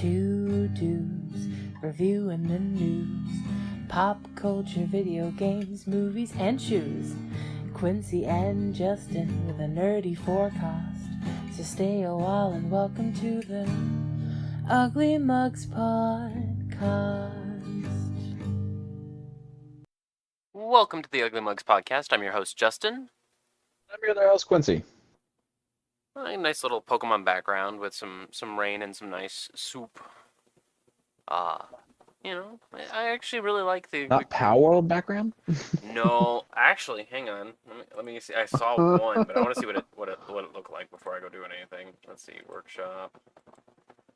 Two dudes reviewing the news, pop culture, video games, movies, and shoes. Quincy and Justin with a nerdy forecast. So stay a while and welcome to the Ugly Mugs Podcast. Welcome to the Ugly Mugs Podcast. I'm your host, Justin. I'm your other host, Quincy. A nice little Pokemon background with some rain and some nice soup. I actually really like the... Not Power World background? No, actually, hang on. Let me see. I saw one, but I want to see what it looked like before I go doing anything. Let's see, workshop.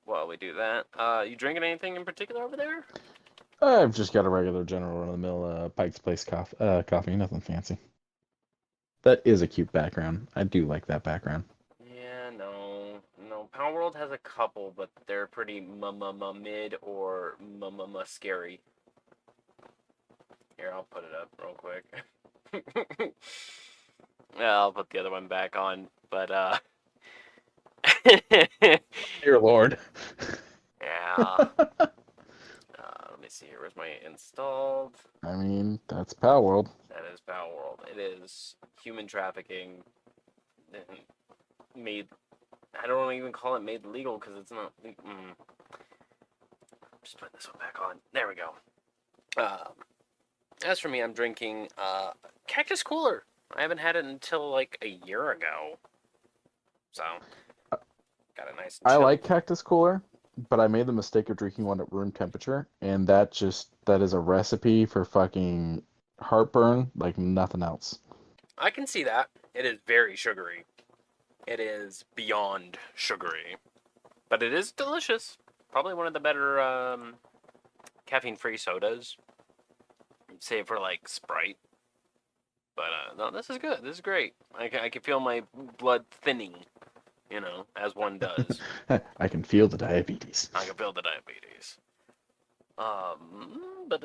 While we do that, you drinking anything in particular over there? I've just got a regular general run-of-the-mill Pike's Place coffee, nothing fancy. That is a cute background. I do like that background. Yeah, no. Power World has a couple, but they're pretty mid or scary. Here, I'll put it up real quick. Yeah, I'll put the other one back on, but Dear Lord. Yeah. Let me see here. Where's my installed? I mean, that's Power World. That is Power World. It is human trafficking. Made. I don't even call it made legal because it's not. Just put this one back on. There we go. As for me, I'm drinking Cactus Cooler. I haven't had it until like a year ago. So, got a nice. I like Cactus Cooler, but I made the mistake of drinking one at room temperature, and that is a recipe for fucking heartburn like nothing else. I can see that. It is very sugary. It is beyond sugary. But it is delicious. Probably one of the better caffeine-free sodas. Save for like Sprite. But no, this is good. This is great. I can feel my blood thinning, as one does. I can feel the diabetes. I can feel the diabetes. But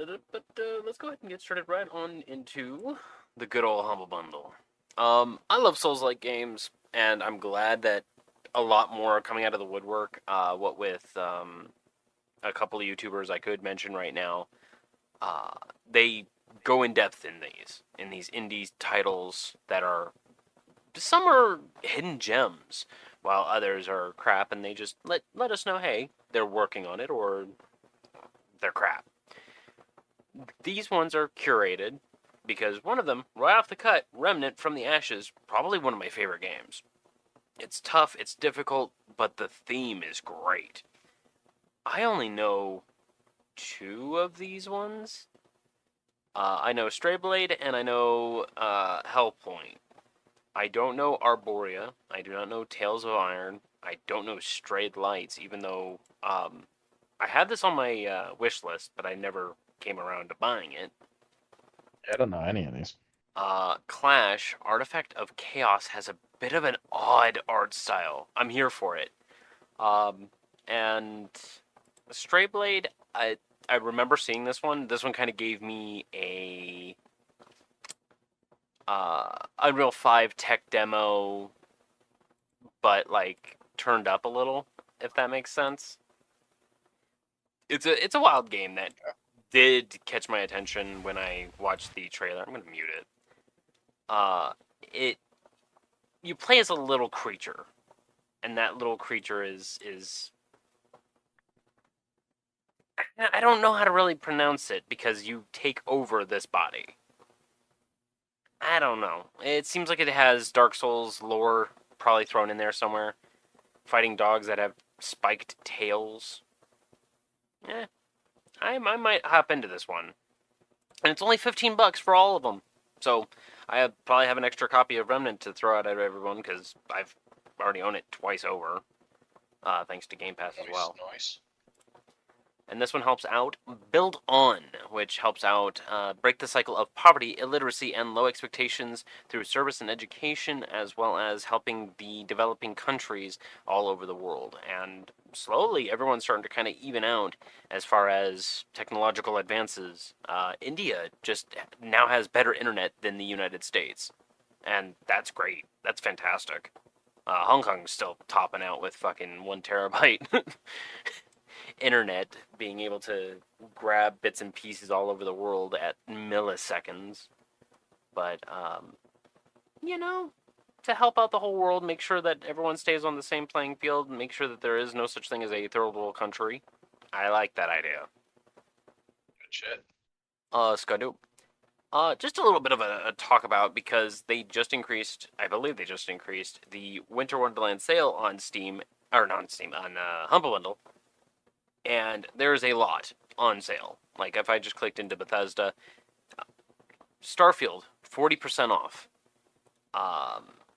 let's go ahead and get started right on into the good old Humble Bundle. I love Souls-like games, and I'm glad that a lot more are coming out of the woodwork. What with a couple of YouTubers I could mention right now, they go in depth in these indie titles that are, some are hidden gems, while others are crap, and they just let us know, hey, they're working on it, or they're crap. These ones are curated, because one of them, right off the cut, Remnant from the Ashes, probably one of my favorite games. It's tough, it's difficult, but the theme is great. I only know 2 of these ones. I know Strayblade, and I know Hellpoint. I don't know Arborea. I do not know Tales of Iron. I don't know Strayed Lights, even though I had this on my wish list, but I never came around to buying it. I don't know any of these. Clash, Artifact of Chaos, has a bit of an odd art style. I'm here for it. And Strayblade, I remember seeing this one. This one kind of gave me a Unreal 5 tech demo, but like turned up a little, if that makes sense. It's a wild game that did catch my attention when I watched the trailer. I'm gonna mute it. You play as a little creature, and that little creature is I don't know how to really pronounce it, because you take over this body. I don't know. It seems like it has Dark Souls lore probably thrown in there somewhere. Fighting dogs that have spiked tails. I might hop into this one. And it's only $15 for all of them. So I probably have an extra copy of Remnant to throw out at everyone, because I've already owned it twice over. Thanks to Game Pass as well. Nice. And this one helps out Build On, which helps out break the cycle of poverty, illiteracy, and low expectations through service and education, as well as helping the developing countries all over the world. And slowly, everyone's starting to kind of even out as far as technological advances. India just now has better internet than the United States. And that's great. That's fantastic. Hong Kong's still topping out with fucking 1 terabyte. internet, being able to grab bits and pieces all over the world at milliseconds. But, to help out the whole world, make sure that everyone stays on the same playing field, and make sure that there is no such thing as a third world country. I like that idea. Good shit. Skadu. Just a little bit of a talk about, because I believe they just increased the Winter Wonderland sale on Steam, or not on Steam, on Humble Bundle, and there's a lot on sale. Like, if I just clicked into Bethesda, Starfield, 40% off.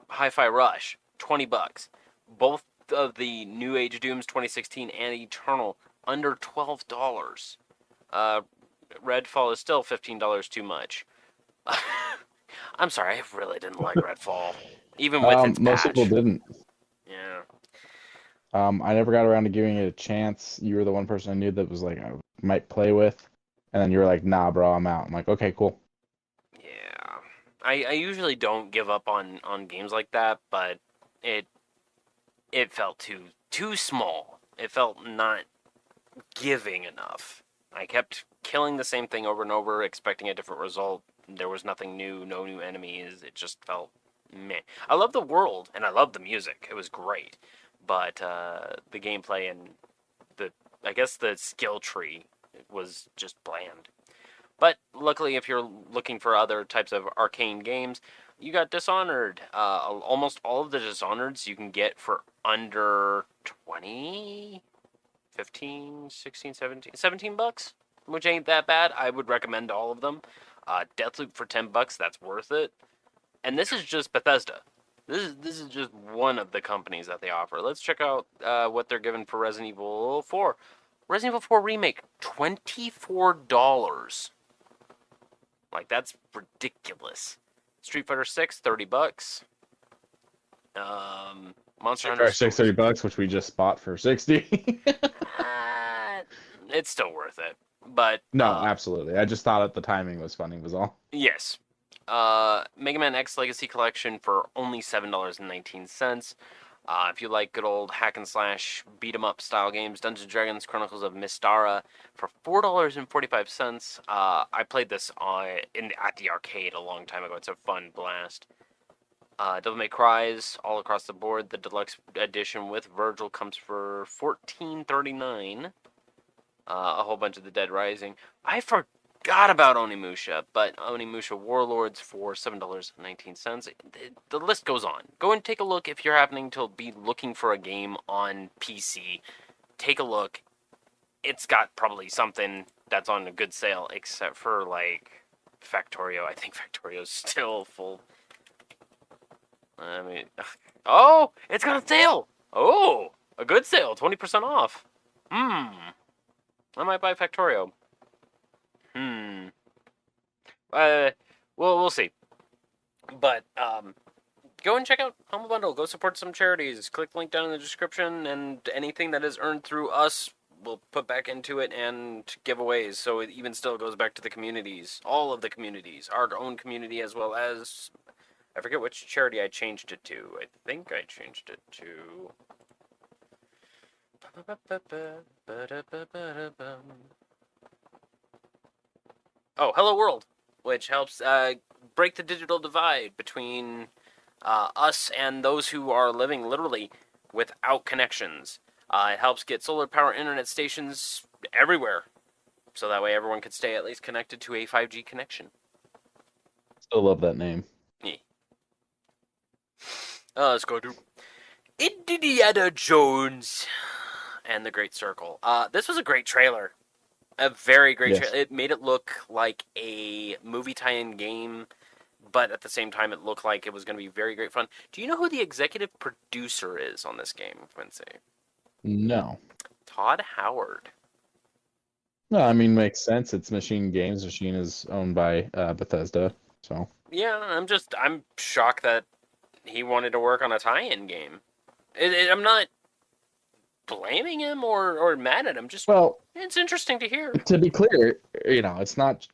Hi-Fi Rush, $20. Both of the New Age Dooms 2016 and Eternal, under $12. Redfall is still $15 too much. I'm sorry, I really didn't like Redfall, even with its Most patch. people didn't. Yeah. I never got around to giving it a chance. You were the one person I knew that was like, I might play with, and then you were like, nah, bro, I'm out. I'm like, okay, cool. Yeah. I usually don't give up on games like that, but it felt too small. It felt not giving enough. I kept killing the same thing over and over, expecting a different result. There was nothing new, no new enemies. It just felt meh. I love the world, and I love the music. It was great. But the gameplay and I guess the skill tree was just bland. But luckily, if you're looking for other types of arcane games, you got Dishonored. Almost all of the Dishonoreds you can get for under 20, 15, 16, 17, $17, which ain't that bad. I would recommend all of them. Deathloop for $10, that's worth it. And this is just Bethesda. This is just one of the companies that they offer. Let's check out what they're giving for Resident Evil 4. Resident Evil 4 Remake, $24. Like, that's ridiculous. Street Fighter 6, $30. Monster Hunter Street Fighter 6 $30, which we just bought for 60. It's still worth it. But no, absolutely. I just thought the timing was funny, was all. Yes. Mega Man X Legacy Collection for only $7.19. If you like good old hack and slash beat 'em up style games, Dungeons & Dragons Chronicles of Mystara for $4.45. I played this at the arcade a long time ago. It's a fun blast. Devil May Cry's all across the board. The deluxe edition with Virgil comes for $14.39. A whole bunch of the Dead Rising. I forgot about Onimusha, but Onimusha Warlords for $7.19. The list goes on. Go and take a look if you're happening to be looking for a game on PC. Take a look. It's got probably something that's on a good sale, except for, like, Factorio. I think Factorio's still full. I mean, oh, it's got a sale. Oh, a good sale, 20% off. I might buy Factorio. We'll see. But go and check out Humble Bundle. Go support some charities. Click the link down in the description, and anything that is earned through us, we'll put back into it and giveaways. So it even still goes back to the communities, all of the communities, our own community as well as. I forget which charity I changed it to. I think I changed it to. Oh, Hello World, which helps break the digital divide between us and those who are living literally without connections. It helps get solar power internet stations everywhere, so that way everyone can stay at least connected to a 5G connection. Still love that name. Yeah. Let's go to Indiana Jones and the Great Circle. This was a great trailer. A very great trailer. It made it look like a movie tie-in game, but at the same time it looked like it was going to be very great fun. Do you know who the executive producer is on this game, Quincy? No. Todd Howard. No, I mean, makes sense. It's Machine Games. Machine is owned by Bethesda, so. Yeah, I'm shocked that he wanted to work on a tie-in game. I'm not blaming him or mad at him. Just, well, it's interesting to hear. To be clear, it's not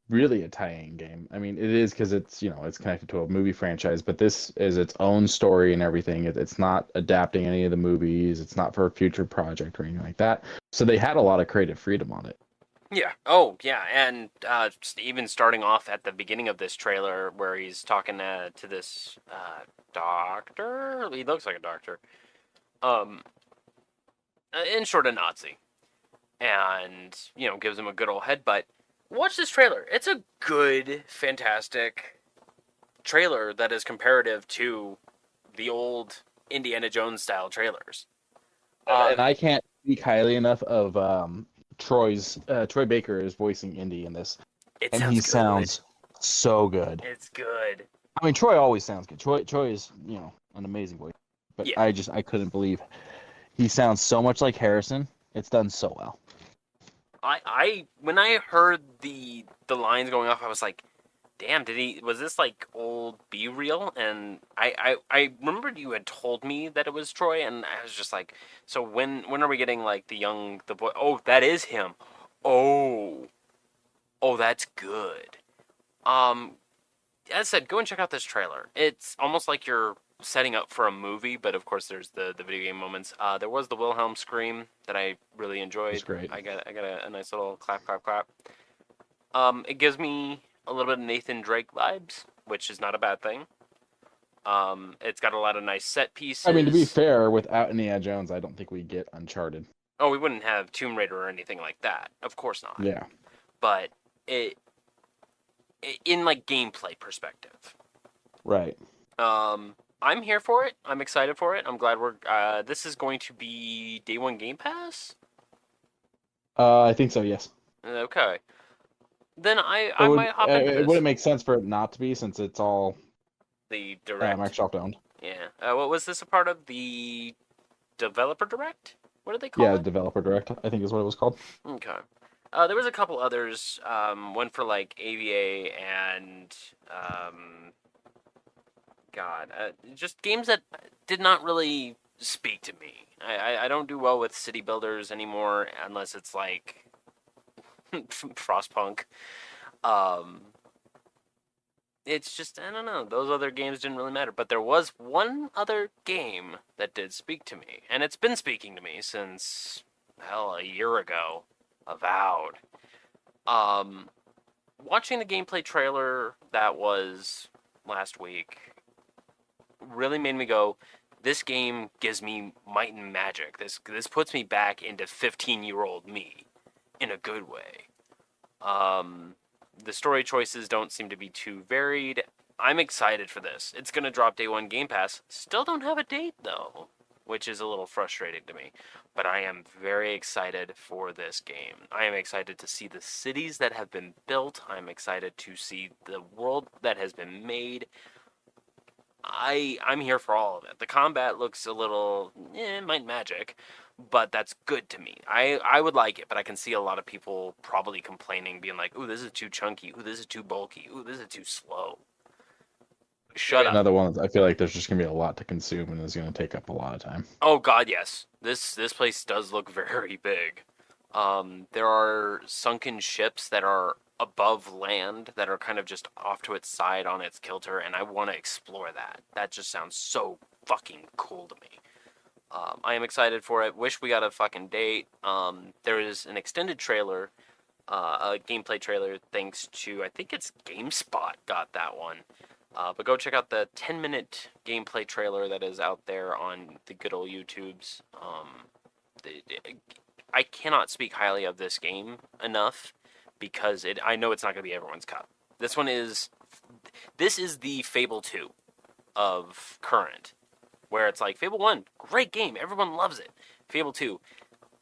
really a tie-in game. I mean, it is because it's, it's connected to a movie franchise, but this is its own story and everything. It's not adapting any of the movies. It's not for a future project or anything like that. So they had a lot of creative freedom on it. Yeah. Oh, yeah. And even starting off at the beginning of this trailer where he's talking to this doctor. He looks like a doctor. Um, in short, a Nazi. And, gives him a good old headbutt. Watch this trailer. It's a good, fantastic trailer that is comparative to the old Indiana Jones style trailers. And I can't speak highly enough of Troy Baker is voicing Indy in this, It and sounds he good. sounds so good. It's good. I mean, Troy always sounds good. Troy is, an amazing voice, but Yeah. I couldn't believe he sounds so much like Harrison. It's done so well. I when I heard the lines going off, I was like, damn, was this like old B-reel? And I remembered you had told me that it was Troy, and I was just like, so when are we getting like the boy? Oh, that is him. Oh, that's good. As I said, go and check out this trailer. It's almost like you're setting up for a movie, but of course there's the video game moments. There was the Wilhelm scream that I really enjoyed. It's great. I got a nice little clap, clap, clap. It gives me a little bit of Nathan Drake vibes, which is not a bad thing. It's got a lot of nice set pieces. I mean, to be fair, without Indiana Jones, I don't think we get Uncharted. Oh, we wouldn't have Tomb Raider or anything like that. Of course not. Yeah. But in like gameplay perspective. Right. I'm here for it. I'm excited for it. I'm glad this is going to be day one Game Pass? I think so, yes. Okay. Then I might hop into this. It wouldn't make sense for it not to be, since it's all the Direct. Microsoft owned. Yeah. What was this a part of? The Developer Direct? What did they call it? Yeah, Developer Direct, I think is what it was called. Okay. There was a couple others. One for like AVA and just games that did not really speak to me. I don't do well with city builders anymore unless it's like Frostpunk. It's just, I don't know. Those other games didn't really matter. But there was one other game that did speak to me. And it's been speaking to me since, hell, a year ago. Avowed. Watching the gameplay trailer that was last week really made me go, this game gives me might and magic. This puts me back into 15-year-old me in a good way. The story choices don't seem to be too varied. I'm excited for this. It's going to drop day one Game Pass. Still don't have a date, though, which is a little frustrating to me. But I am very excited for this game. I am excited to see the cities that have been built. I'm excited to see the world that has been made. I'm here for all of it. The combat looks a little, might magic, but that's good to me. I would like it, but I can see a lot of people probably complaining, being like, ooh, this is too chunky. Ooh, this is too bulky. Ooh, this is too slow. Shut up. Another one, I feel like there's just going to be a lot to consume and it's going to take up a lot of time. Oh, God, yes. This place does look very big. There are sunken ships that are above land that are kind of just off to its side on its kilter, and I want to explore that. That just sounds so fucking cool to me. I am excited for it. Wish we got a fucking date. There is an extended trailer, a gameplay trailer, thanks to, I think it's GameSpot got that one. But go check out the 10-minute gameplay trailer that is out there on the good old YouTubes. I cannot speak highly of this game enough because I know it's not going to be everyone's cup. This is the Fable 2 of current, where it's like, Fable 1, great game, everyone loves it. Fable 2,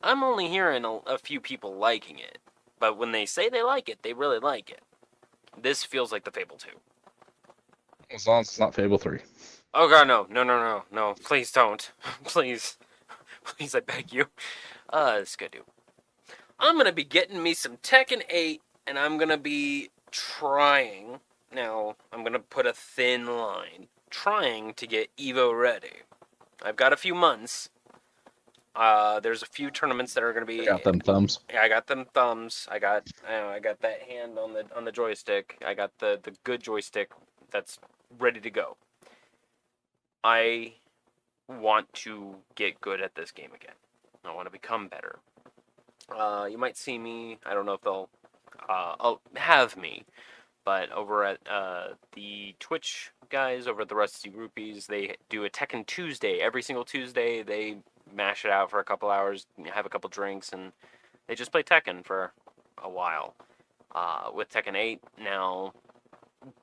I'm only hearing a few people liking it, but when they say they like it, they really like it. This feels like the Fable 2. As long as it's not Fable 3. Oh god, no, please don't. Please, I beg you. This is good, dude. I'm gonna be getting me some Tekken 8, and I'm gonna be trying, now, I'm gonna put a thin line, trying to get Evo ready. I've got a few months. There's a few tournaments that are going to be. Got them thumbs. Yeah, I got them thumbs. I got that hand on the joystick. I got the good joystick that's ready to go. I want to get good at this game again. I want to become better. You might see me. I don't know if they'll have me, but over at the Twitch guys over at the Rusty Rupees, they do a Tekken Tuesday. Every single Tuesday, they mash it out for a couple hours, have a couple drinks, and they just play Tekken for a while. With Tekken 8 now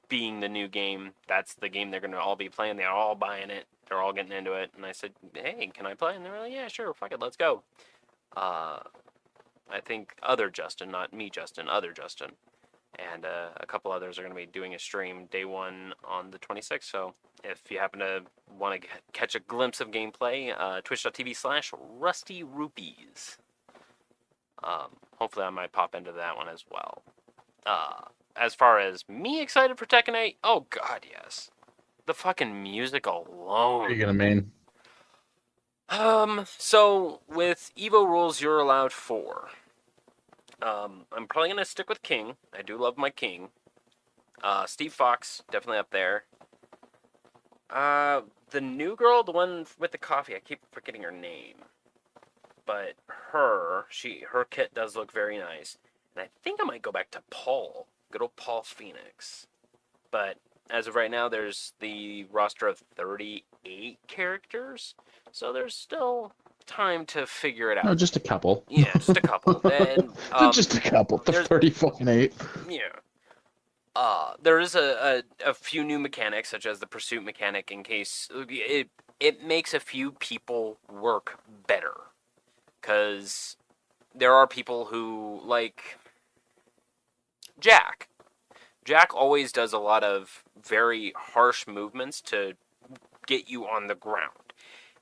being the new game, that's the game they're going to all be playing. They're all buying it. They're all getting into it. And I said, hey, can I play? And they're like, yeah, sure, fuck it, let's go. I think other Justin, not me Justin, other Justin, and a couple others are going to be doing a stream day one on the 26th. So if you happen to want to catch a glimpse of gameplay, twitch.tv/RustyRupees. Hopefully I might pop into that one as well. As far as me excited for Tekken 8, oh god, yes. The fucking music alone. What are you gonna mean? So with Evo rules, you're allowed 4. I'm probably gonna stick with King. I do love my King. Steve Fox, definitely up there. The new girl, the one with the coffee, I keep forgetting her name. But her kit does look very nice. And I think I might go back to Paul. Good old Paul Phoenix. But as of right now, there's the roster of 38 characters. So there's still time to figure it out. No, just a couple. Yeah, just a couple. And, just a couple. The 38. Yeah. There is a few new mechanics, such as the pursuit mechanic, in case it makes a few people work better. Because there are people who, like Jack. Jack always does a lot of very harsh movements to get you on the ground.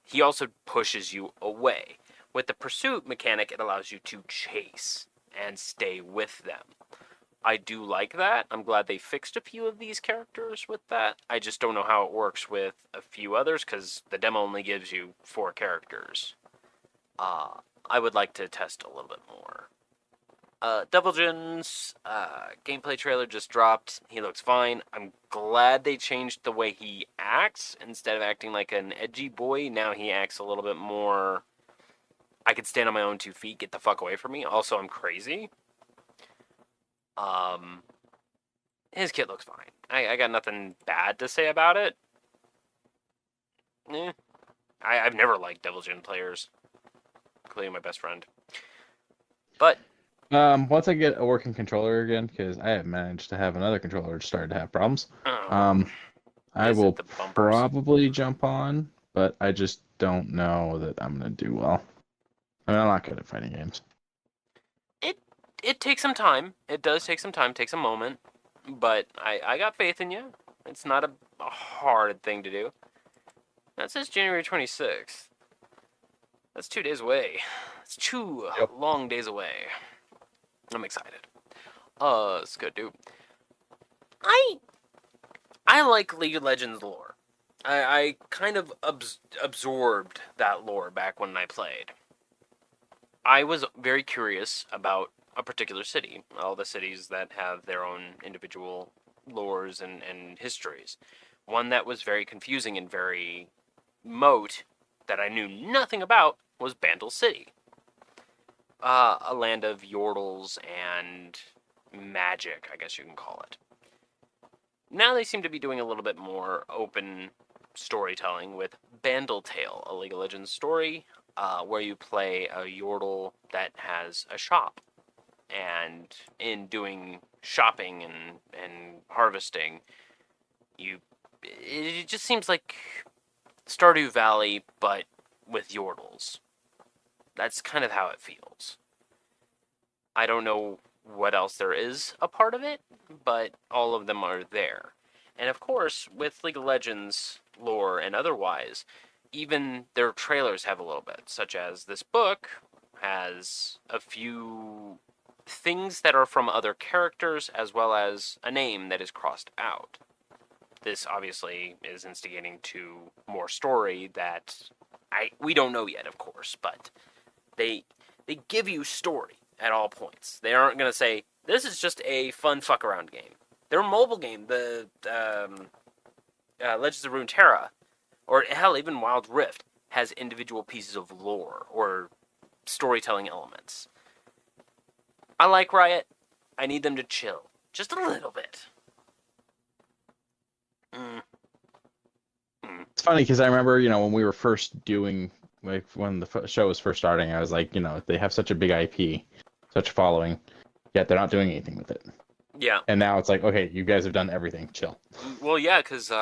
He also pushes you away. With the pursuit mechanic, it allows you to chase and stay with them. I do like that. I'm glad they fixed a few of these characters with that. I just don't know how it works with a few others, because the demo only gives you 4 characters. I would like to test a little bit more. Deviljin's gameplay trailer just dropped. He looks fine. I'm glad they changed the way he acts. Instead of acting like an edgy boy, now he acts a little bit more, I could stand on my own 2 feet, get the fuck away from me. Also, I'm crazy. His kit looks fine. I got nothing bad to say about it. I've never liked Deviljin players, including my best friend. But once I get a working controller again, because I have managed to have another controller start to have problems. I will probably jump on, but I just don't know that I'm gonna do well. I mean, I'm not good at fighting games. It takes some time. It does take some time. Takes a moment. But I got faith in you. It's not a hard thing to do. That says January 26th. That's 2 days away. It's 2 long days away. I'm excited. It's good, dude. I like League of Legends lore. I kind of absorbed that lore back when I played. I was very curious about a particular city. All the cities that have their own individual lores and histories. One that was very confusing and very moat that I knew nothing about was Bandle City. A land of yordles and magic, I guess you can call it. Now they seem to be doing a little bit more open storytelling with Bandle Tale, a League of Legends story where you play a yordle that has a shop. And in doing shopping and harvesting, it just seems like Stardew Valley, but with yordles. That's kind of how it feels. I don't know what else there is a part of it, but all of them are there. And of course, with League of Legends lore and otherwise, even their trailers have a little bit, such as this book has a few things that are from other characters, as well as a name that is crossed out. This obviously is instigating to more story that we don't know yet, of course, but They give you story at all points. They aren't going to say, this is just a fun fuck around game. Their mobile game, the Legends of Runeterra, or hell, even Wild Rift, has individual pieces of lore or storytelling elements. I like Riot. I need them to chill. Just a little bit. It's funny because I remember, when we were first doing, like, when the show was first starting, I was like, they have such a big IP, such a following, yet they're not doing anything with it. Yeah. And now it's like, okay, you guys have done everything. Chill. Well, yeah, because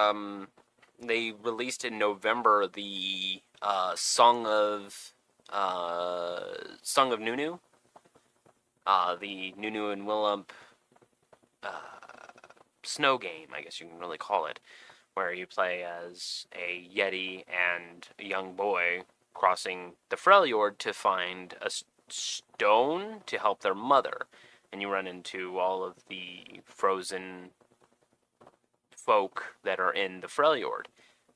they released in November the Song of Nunu, the Nunu and Willump snow game, I guess you can really call it, where you play as a Yeti and a young boy crossing the Freljord to find a stone to help their mother, and you run into all of the frozen folk that are in the Freljord.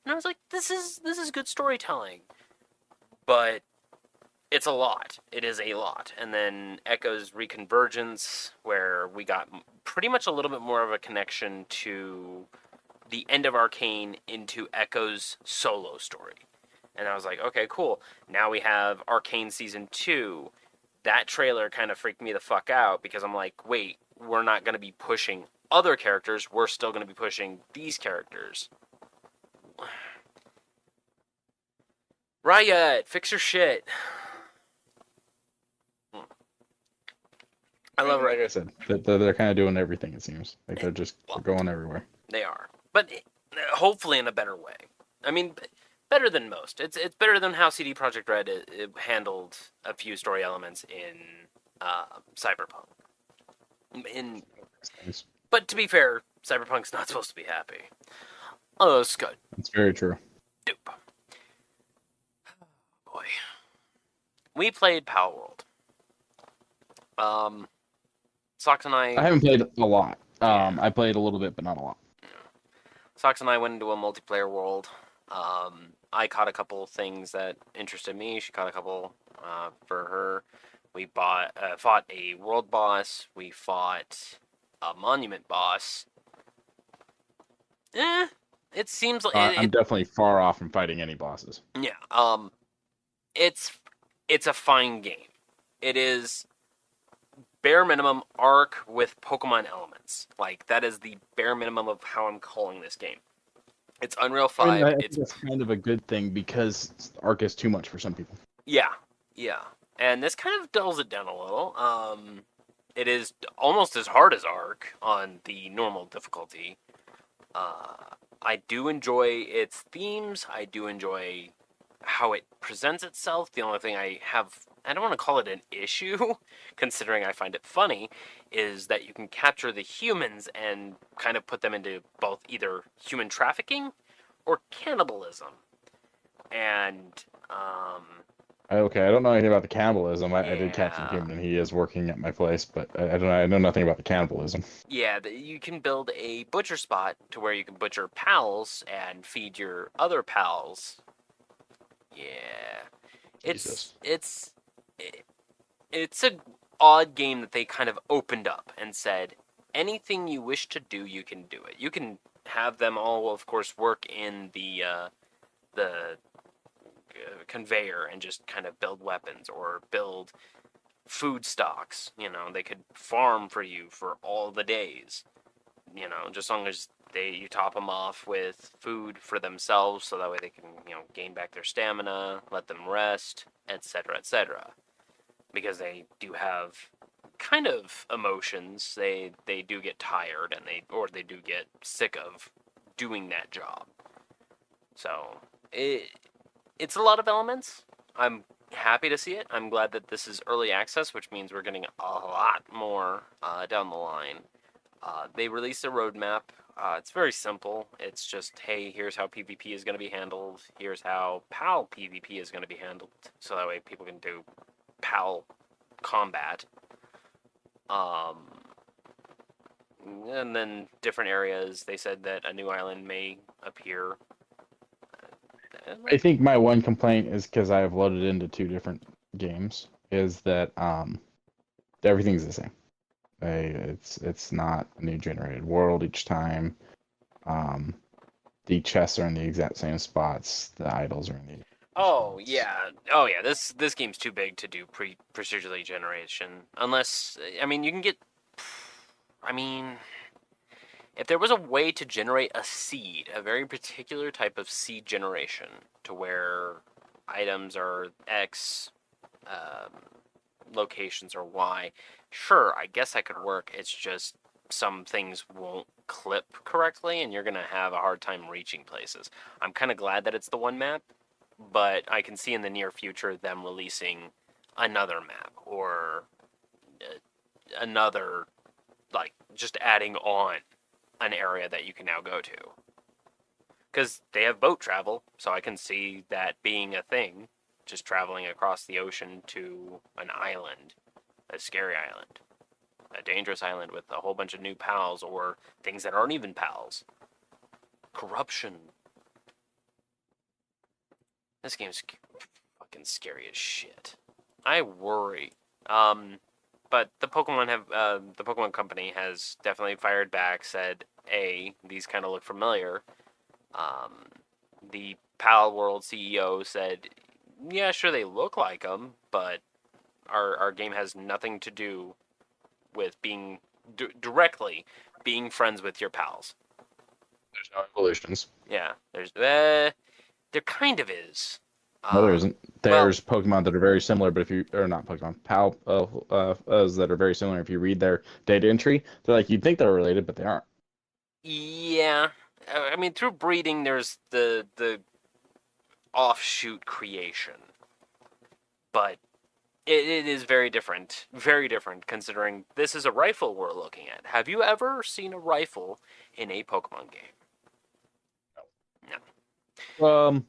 And I was like, this is good storytelling. But it's a lot. It is a lot. And then Echo's Reconvergence, where we got pretty much a little bit more of a connection to the end of Arcane into Echo's solo story. And I was like, okay, cool. Now we have Arcane Season 2. That trailer kind of freaked me the fuck out because I'm like, wait, we're not going to be pushing other characters. We're still going to be pushing these characters. Riot, fix your shit. I love Riot. Like I said, they're kind of doing everything, it seems. Like they're going everywhere. They are. But hopefully in a better way. I mean, better than most. It's better than how CD Projekt Red it handled a few story elements in Cyberpunk. But to be fair, Cyberpunk's not supposed to be happy. Oh, it's good. It's very true. Dope. Boy. We played Palworld. Socks and I haven't played a lot. I played a little bit, but not a lot. Socks and I went into a multiplayer world. I caught a couple things that interested me. She caught a couple for her. We fought a world boss. We fought a monument boss. It seems like I'm definitely far off from fighting any bosses. Yeah. It's a fine game. It is bare minimum Ark with Pokemon elements. Like, that is the bare minimum of how I'm calling this game. It's Unreal 5. I think it's kind of a good thing because Ark is too much for some people. Yeah. And this kind of dulls it down a little. It is almost as hard as Ark on the normal difficulty. I do enjoy its themes. I do enjoy how it presents itself. The only thing I don't want to call it an issue, considering I find it funny, is that you can capture the humans and kind of put them into both either human trafficking or cannibalism. And, Okay, I don't know anything about the cannibalism. I did capture Yeah. the human, and he is working at my place, but I know nothing about the cannibalism. yeah, you can build a butcher spot to where you can butcher pals and feed your other pals. Yeah. Jesus. It's a odd game that they kind of opened up and said, anything you wish to do, you can do it. You can have them all, of course, work in the conveyor and just kind of build weapons or build food stocks. They could farm for you for all the days. Just as long as you top them off with food for themselves, so that way they can, gain back their stamina, let them rest, etc., etc. Because they do have kind of emotions. They do get tired, and they do get sick of doing that job. So it's a lot of elements. I'm happy to see it. I'm glad that this is early access, which means we're getting a lot more down the line. They released a roadmap. It's very simple. It's just, hey, here's how PvP is going to be handled. Here's how PAL PvP is going to be handled. So that way people can do PAL combat. And then different areas. They said that a new island may appear. I think my one complaint is because I have loaded into two different games is that everything's the same. It's not a new generated world each time. The chests are in the exact same spots. The idols are in the Oh spots. yeah, This game's too big to do procedurally generation. Unless I mean you can get. I mean, if there was a way to generate a seed, a very particular type of seed generation, to where items are X, um, locations are Y, sure, I guess I could work. It's just some things won't clip correctly, and you're gonna have a hard time reaching places. I'm kind of glad that it's the one map, but I can see in the near future them releasing another map or another, like just adding on an area that you can now go to. Because they have boat travel, so I can see that being a thing, just traveling across the ocean to an island, a scary island, a dangerous island with a whole bunch of new pals or things that aren't even pals. Corruption. This game's fucking scary as shit. I worry. But the Pokemon Company has definitely fired back, said, these kind of look familiar. The Pal World CEO said, yeah, sure, they look like them, but our game has nothing to do with being directly being friends with your pals. There's no evolutions. Yeah, there kind of is. No, there isn't. Well, There's Pokemon that are very similar, but if you or not Pokemon, Pal that are very similar. If you read their data entry, they're like you'd think they're related, but they aren't. yeah. I mean, through breeding, there's the offshoot creation, but it is very different, considering this is a rifle we're looking at. Have you ever seen a rifle in a Pokemon game? No.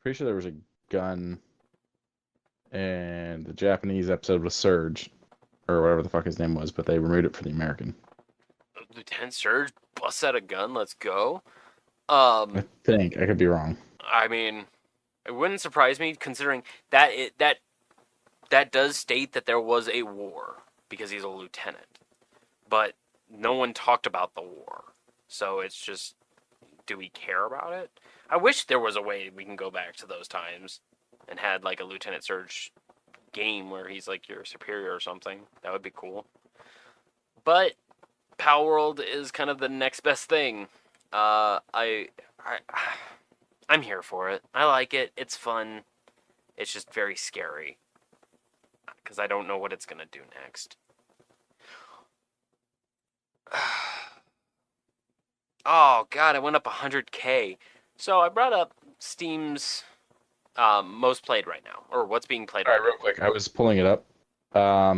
Pretty sure there was a gun in the Japanese episode with Surge, or whatever the fuck his name was, but they removed it for the American. Lieutenant Surge busts out a gun. Let's go. I think I could be wrong. I mean, it wouldn't surprise me considering that that does state that there was a war because he's a lieutenant, but no one talked about the war. So it's just, do we care about it? I wish there was a way we can go back to those times and had like a Lieutenant Surge game where he's like your superior or something. That would be cool. But Power World is kind of the next best thing. I'm here for it. I like it. It's fun. It's just very scary because I don't know what it's gonna do next. Oh god, I went up 100K. So I brought up Steam's most played right now, or what's being played All right right, real quick, I was pulling it up.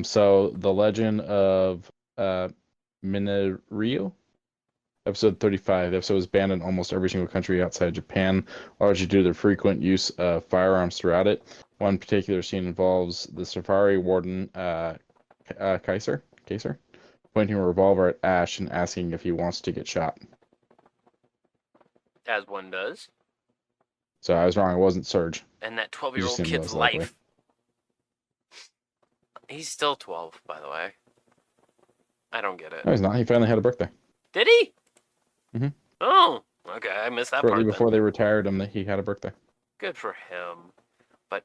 So the Legend of Minerio, episode 35. The episode was banned in almost every single country outside Japan, largely due to the frequent use of firearms throughout it. One particular scene involves the Safari Warden, Kaiser, pointing a revolver at Ash and asking if he wants to get shot. now. As one does. So I was wrong. It wasn't Surge. And that He 12-year-old just seemed kid's less likely. life. He's still 12, by the way. I don't get it. No, he's not. He finally had a birthday. Did he? Mhm. Oh, okay. I missed that Shortly part. before Then. they retired him, that he had a birthday. Good for him. But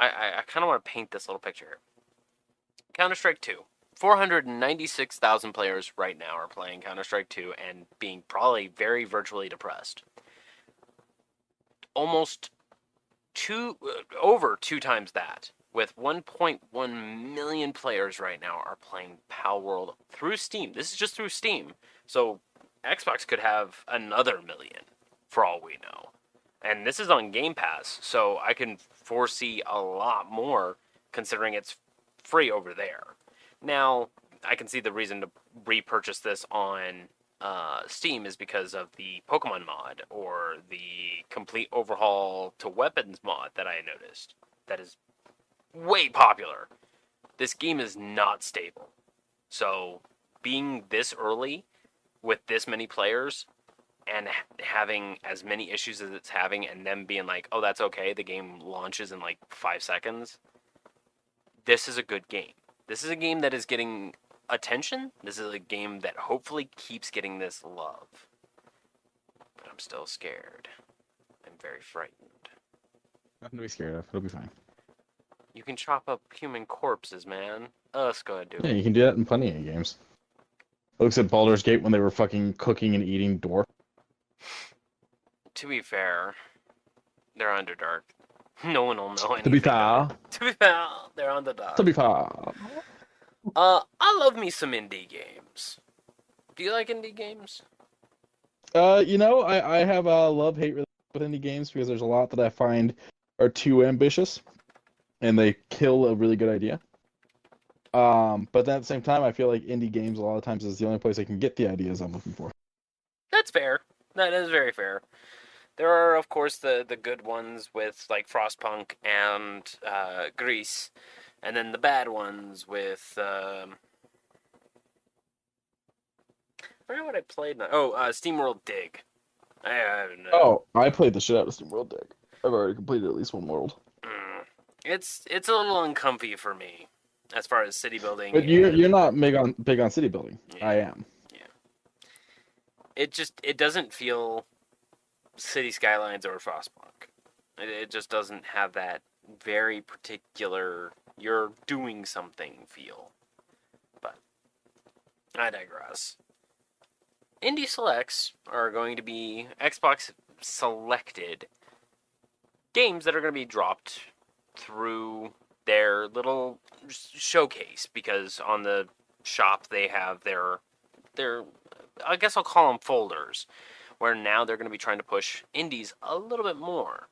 I kind of want to paint this little picture here. Counter-Strike 2. 496,000 players right now are playing Counter-Strike 2 and being probably very virtually depressed. Almost over two times that. With 1.1 million players right now are playing Pal World through Steam. This is just through Steam. So Xbox could have another million for all we know. And this is on Game Pass, so I can foresee a lot more considering it's free over there. Now, I can see the reason to repurchase this on Steam is because of the Pokemon mod or the complete overhaul to weapons mod that I noticed. That is way popular. This game is not stable. So, being this early with this many players and having as many issues as it's having, and them being like, oh, that's okay, the game launches in like 5 seconds. This is a good game. This is a game that is getting attention. This is a game that hopefully keeps getting this love. But I'm still scared. I'm very frightened. Nothing to be scared of. It'll be fine. You can chop up human corpses, man. Let's go ahead and do Yeah, it. you can do that in plenty of games. Looks at Baldur's Gate when they were fucking cooking and eating dwarf. To be fair, they're Underdark. No one will know anything. To be fair. To be fair, they're Underdark. To be fair. I love me some indie games. Do you like indie games? I have a love-hate relationship with indie games because there's a lot that I find are too ambitious, and they kill a really good idea. But then at the same time, I feel like indie games a lot of times is the only place I can get the ideas I'm looking for. That's fair. That is very fair. There are, of course, the good ones with like Frostpunk and Grease, and then the bad ones with. I forgot what I played. SteamWorld Dig. I don't know. Oh, I played the shit out of SteamWorld Dig. I've already completed at least one world. It's a little uncomfy for me as far as city building. But you're not big on city building. Yeah. I am. Yeah. It doesn't feel City Skylines or Frostpunk. It just doesn't have that very particular you're doing something feel. But I digress. Indie Selects are going to be Xbox selected games that are going to be dropped through their little showcase, because on the shop they have their I guess I'll call them folders, where now they're going to be trying to push indies a little bit more.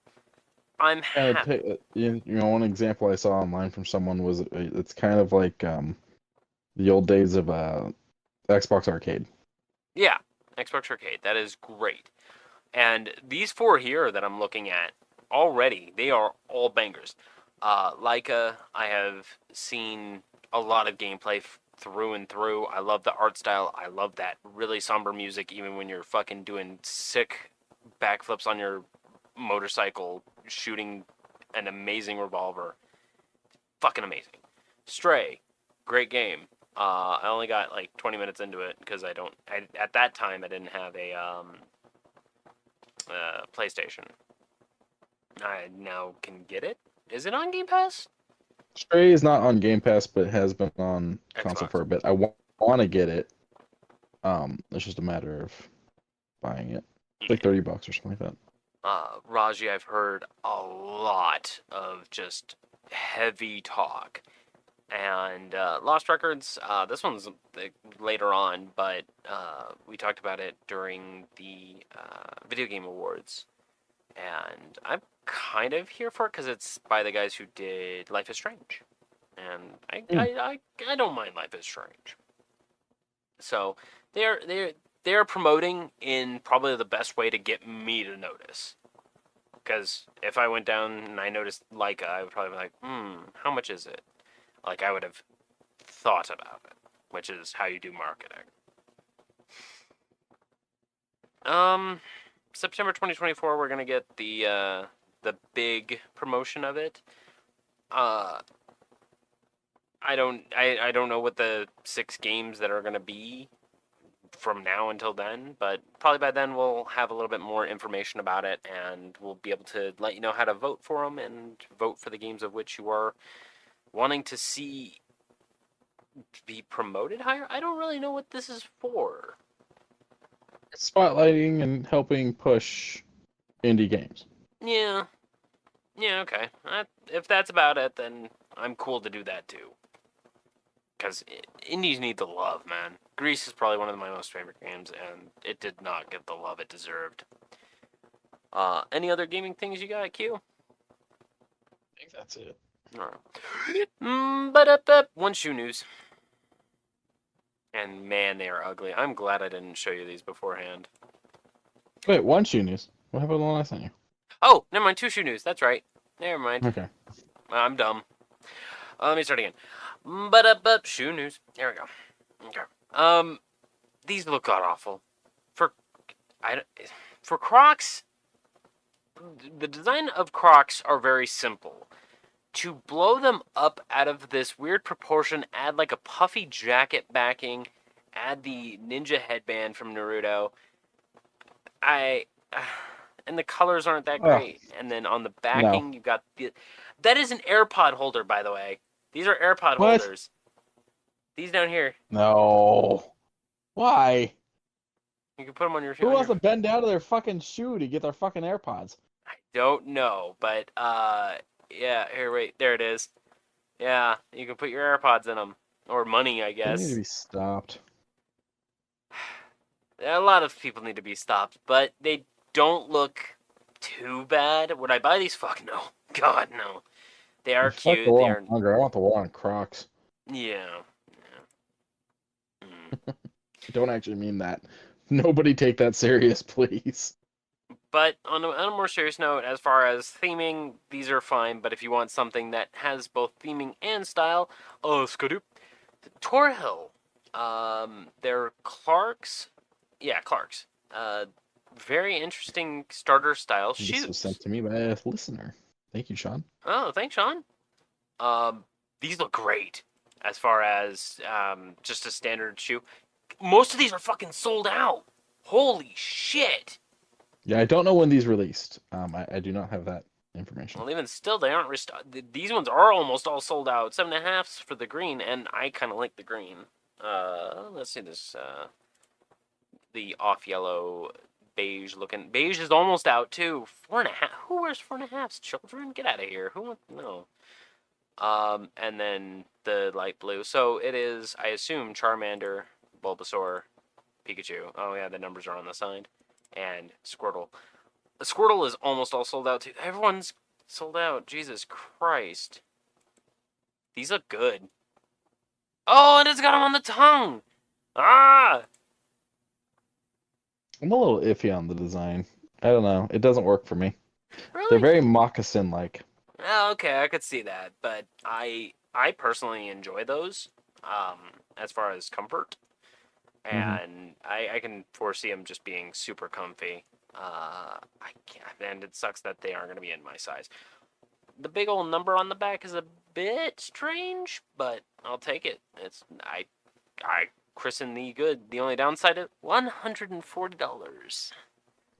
I'm happy. One example I saw online from someone was it's kind of like the old days of Xbox Arcade. Yeah, Xbox Arcade. That is great. And these 4 here that I'm looking at already, they are all bangers. Leica, I have seen a lot of gameplay through and through. I love the art style. I love that really somber music, even when you're fucking doing sick backflips on your motorcycle, shooting an amazing revolver. Fucking amazing. Stray, great game. I only got like 20 minutes into it because at that time I didn't have a PlayStation. I now can get it. Is it on Game Pass? Stray is not on Game Pass, but has been on console Xbox. for a bit. I want to get it. It's just a matter of buying it. It's like $30 or something like that. Raji, I've heard a lot of just heavy talk. And Lost Records, this one's later on, but we talked about it during the Video Game Awards. And I'm kind of here for it because it's by the guys who did Life is Strange. And I don't mind Life is Strange. So they're promoting in probably the best way to get me to notice. Because if I went down and I noticed Leica, I would probably be like, how much is it? Like, I would have thought about it, which is how you do marketing. September 2024, we're gonna get the big promotion of it. I don't know what the 6 games that are gonna be from now until then, but probably by then we'll have a little bit more information about it, and we'll be able to let you know how to vote for them and vote for the games of which you are wanting to see be promoted higher. I don't really know what this is for. Spotlighting and helping push indie games. Yeah, okay. If that's about it, then I'm cool to do that too. Because indies need the love, man. Grease is probably one of my most favorite games, and it did not get the love it deserved. Any other gaming things you got, Q? I think that's it. Alright. One shoe news. And man, they are ugly. I'm glad I didn't show you these beforehand. Wait, one shoe news. What happened to the one I sent you? Oh, never mind. 2 shoe news. That's right. Never mind. Okay. I'm dumb. Let me start again. Shoe news. There we go. Okay. These look god awful. For Crocs, the design of Crocs are very simple. To blow them up out of this weird proportion, add like a puffy jacket backing, add the ninja headband from Naruto. And the colors aren't that Oh, great. And then on the no. backing, you've got that is an AirPod holder, by the way. These are AirPod What? holders. These down here, No. Why? you can put them on your. Who wants to bend down to their fucking shoe to get their fucking AirPods? I don't know, but yeah. Here, wait, there it is. Yeah, you can put your AirPods in them, or money, I They need to guess. be stopped. A lot of people need to be stopped, but they don't look too bad. Would I buy these? Fuck no. God no. They are Fuck the cute. war They on are. hunger. I want the war on Crocs. Yeah. I don't actually mean that. Nobody take that serious, please. But on a more serious note, as far as theming, these are fine. But if you want something that has both theming and style, Skadoop, Tor Hill. They're Clark's. Yeah, Clark's. Very interesting starter style shoes. This was sent to me by a listener. Thank you, Sean. Oh, thanks, Sean. These look great as far as just a standard shoe. Most of these are fucking sold out. Holy shit. Yeah, I don't know when these released. I do not have that information. Well, even still, they aren't these ones are almost all sold out. 7.5s for the green, and I kind of like the green. Let's see this. The off yellow beige looking. Beige is almost out too. 4.5. Who wears 4.5s? Children? Get out of here. Who wants? No. And then the light blue. So it is, I assume, Charmander, Bulbasaur, Pikachu. Oh yeah, the numbers are on the side. And Squirtle. The Squirtle is almost all sold out too. Everyone's sold out. Jesus Christ. These look good. Oh, and it's got them on the tongue. Ah! I'm a little iffy on the design. I don't know. It doesn't work for me. Really? They're very moccasin-like. Oh, okay, I could see that. But I personally enjoy those as far as comfort. And I can foresee them just being super comfy. I can't, and it sucks that they aren't going to be in my size. The big old number on the back is a bit strange, but I'll take it. I christen thee good. The only downside is $140.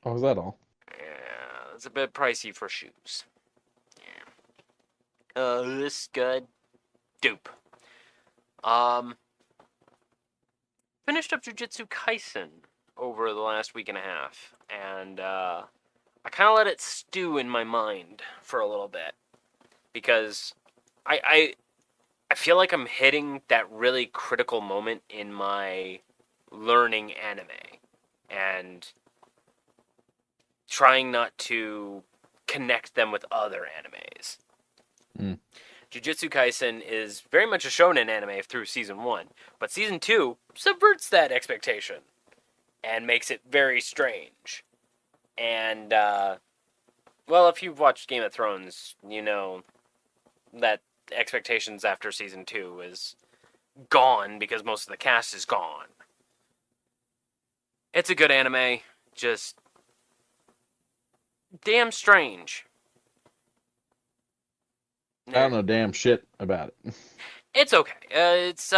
Oh, is that all? Yeah, it's a bit pricey for shoes. Yeah. This good. Dupe. Finished up Jujutsu Kaisen over the last week and a half, and I kind of let it stew in my mind for a little bit because I feel like I'm hitting that really critical moment in my learning anime and trying not to connect them with other animes. Jujutsu Kaisen is very much a shonen anime through season 1, but season 2 subverts that expectation and makes it very strange. And, well, if you've watched Game of Thrones, you know that expectations after season 2 is gone because most of the cast is gone. It's a good anime, just damn strange. I don't know damn shit about it. It's okay. It's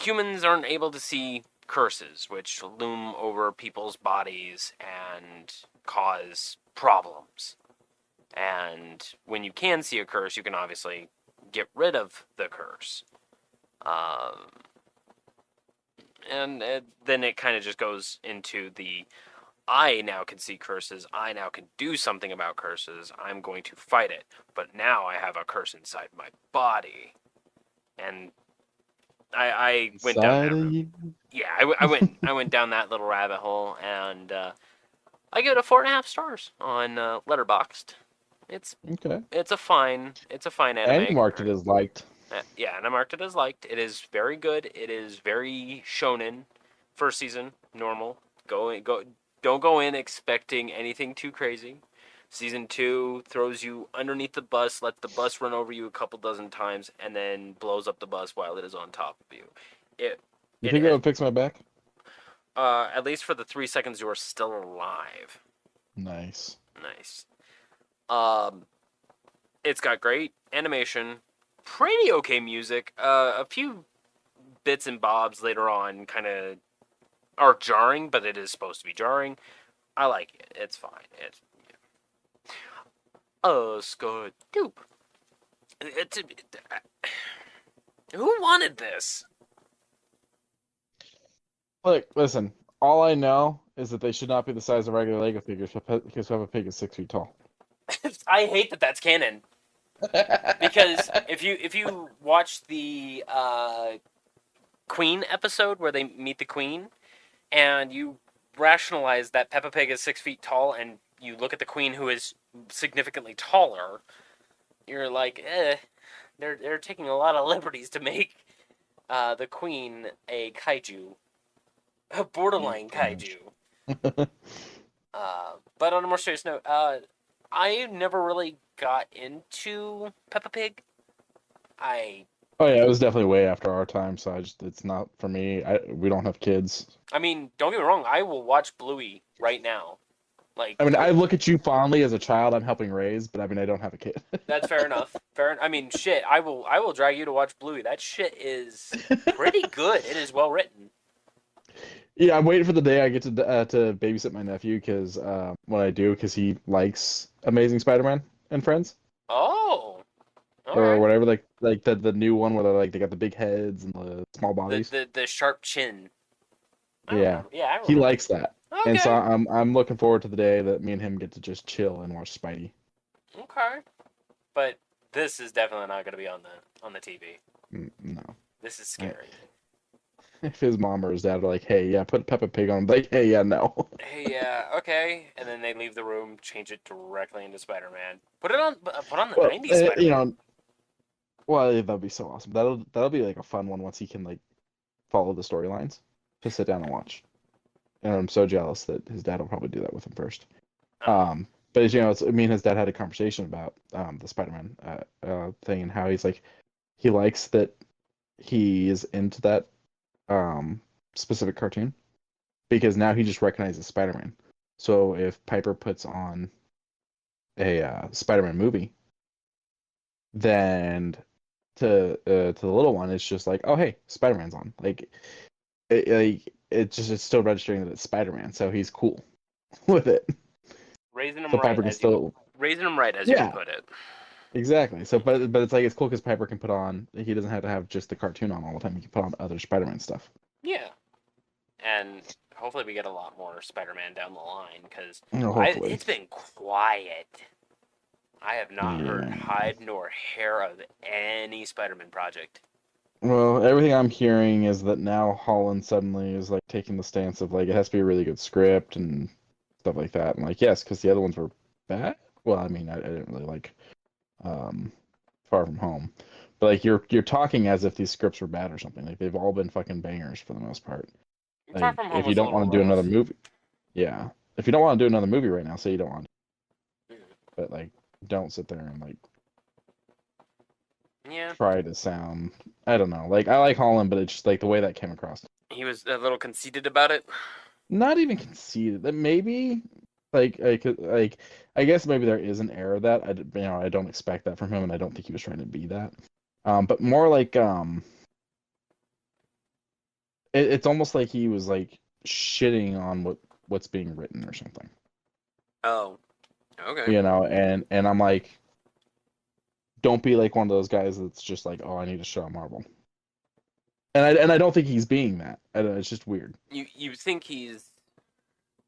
humans aren't able to see curses, which loom over people's bodies and cause problems. And when you can see a curse, you can obviously get rid of the curse. And then it kind of just goes into the I now can see curses. I now can do something about curses. I'm going to fight it. But now I have a curse inside my body. And I went down that. Yeah, I went down that little rabbit hole, and I give it a 4.5 stars on Letterboxd. It's okay. It's a fine anime. And you marked it as liked. Yeah, and I marked it as liked. It is very good. It is very shonen. First season, normal. Don't go in expecting anything too crazy. Season 2 throws you underneath the bus, lets the bus run over you a couple dozen times, and then blows up the bus while it is on top of you. You think that would fix my back? At least for the 3 seconds you are still alive. Nice. Nice. It's got great animation, pretty okay music. A few bits and bobs later on kind of are jarring, but it is supposed to be jarring. I like it. It's fine. It's good. Dupe. Who wanted this? Look, listen. All I know is that they should not be the size of regular Lego figures because Peppa Pig is 6 feet tall. I hate that that's canon. Because if you watch the Queen episode where they meet the Queen, and you rationalize that Peppa Pig is 6 feet tall, and you look at the Queen who is significantly taller, you're like, they're taking a lot of liberties to make the Queen a kaiju, a borderline kaiju. But on a more serious note, I never really got into Peppa Pig. Oh yeah, it was definitely way after our time, so it's not for me. We don't have kids. I mean, don't get me wrong, I will watch Bluey right now. Like, I mean, I look at you fondly as a child I'm helping raise, but I mean, I don't have a kid. that's fair enough. I mean, shit, I will drag you to watch Bluey. That shit is pretty good. It is well written. Yeah, I'm waiting for the day I get to babysit my nephew because when I do, because he likes Amazing Spider-Man and Friends. Oh, or right. whatever, like the new one where they got the big heads and the small bodies. The sharp chin. Yeah, I he remember. likes that, Okay. and so I'm looking forward to the day that me and him get to just chill and watch Spidey. Okay, but this is definitely not going to be on the TV. No, This is scary. If his mom or his dad are like, "Hey, yeah, put Peppa Pig on," I'm like, "Hey, yeah, no." Hey, yeah, okay, and then they leave the room, change it directly into Spider-Man. Put on the Well, 90s Spider-Man. you know, well, that'd be so awesome. That'll be like a fun one once he can like follow the storylines to sit down and watch. And I'm so jealous that his dad will probably do that with him first. But as you know, me and his dad had a conversation about the Spider-Man thing and how he's like, he likes that he is into that specific cartoon because now he just recognizes Spider-Man. So if Piper puts on a Spider-Man movie, then to the little one, it's just like, oh hey, Spider-Man's on. Like it's still registering that it's Spider-Man, so he's cool with it. Raising him So right Piper can as you still would put it. exactly. So but it's like it's cool because Piper can put on. He doesn't have to have just the cartoon on all the time. He can put on other Spider-Man stuff. Yeah, and hopefully we get a lot more Spider-Man down the line because Hopefully. it's been quiet. I have not heard Yeah. hide nor hair of any Spider-Man project. Well, everything I'm hearing is that now Holland suddenly is like taking the stance of like it has to be a really good script and stuff like that. And like yes, because the other ones were bad. Well, I mean, I didn't really like Far From Home, but like you're talking as if these scripts were bad or something. Like they've all been fucking bangers for the most part. Far Like From Home if you was a don't little want to do another rough. movie, yeah. If you don't want to do another movie right now, say you don't want to. Mm. But like, don't sit there and like Yeah, try to sound. I don't know. Like I like Holland, but it's just like the way that came across. he was a little conceited about it. Not even conceited. That maybe like I guess maybe there is an air of that. I don't expect that from him, and I don't think he was trying to be that. But more like it's almost like he was like shitting on what's being written or something. Oh, okay. You know, and I'm like, don't be like one of those guys that's just like, oh, I need to show Marvel. And I don't think he's being that. It's just weird. You think he's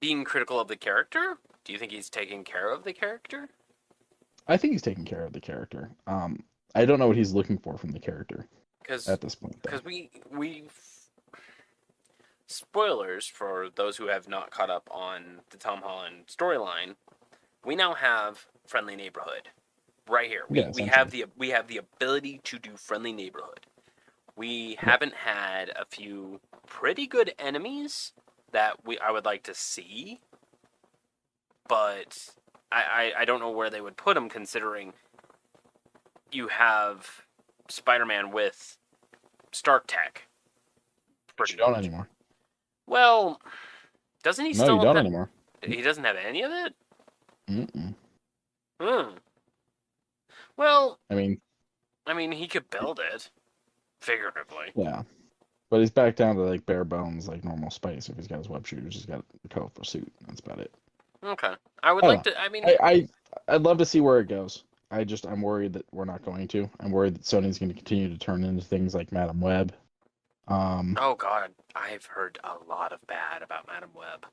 being critical of the character? Do you think he's taking care of the character? I think he's taking care of the character. I don't know what he's looking for from the character at this point, though. Because we spoilers for those who have not caught up on the Tom Holland storyline. We now have Friendly Neighborhood right here. We have the ability to do Friendly Neighborhood. We haven't had a few pretty good enemies that I would like to see, but I don't know where they would put them considering you have Spider-Man with Stark Tech. But you don't anymore. Well, doesn't he No, you still don't have... anymore. He doesn't have any of it? Mm-mm. Hmm. Well, I mean, he could build it, figuratively. yeah. But he's back down to like bare bones, like normal Spice. If he's got his web shooters, he's got a colorful suit. That's about it. Okay. I would I don't like know. to... I mean... I'd love to see where it goes. I'm worried that we're not going to. I'm worried that Sony's going to continue to turn into things like Madam Web. Oh, God. I've heard a lot of bad about Madam Web.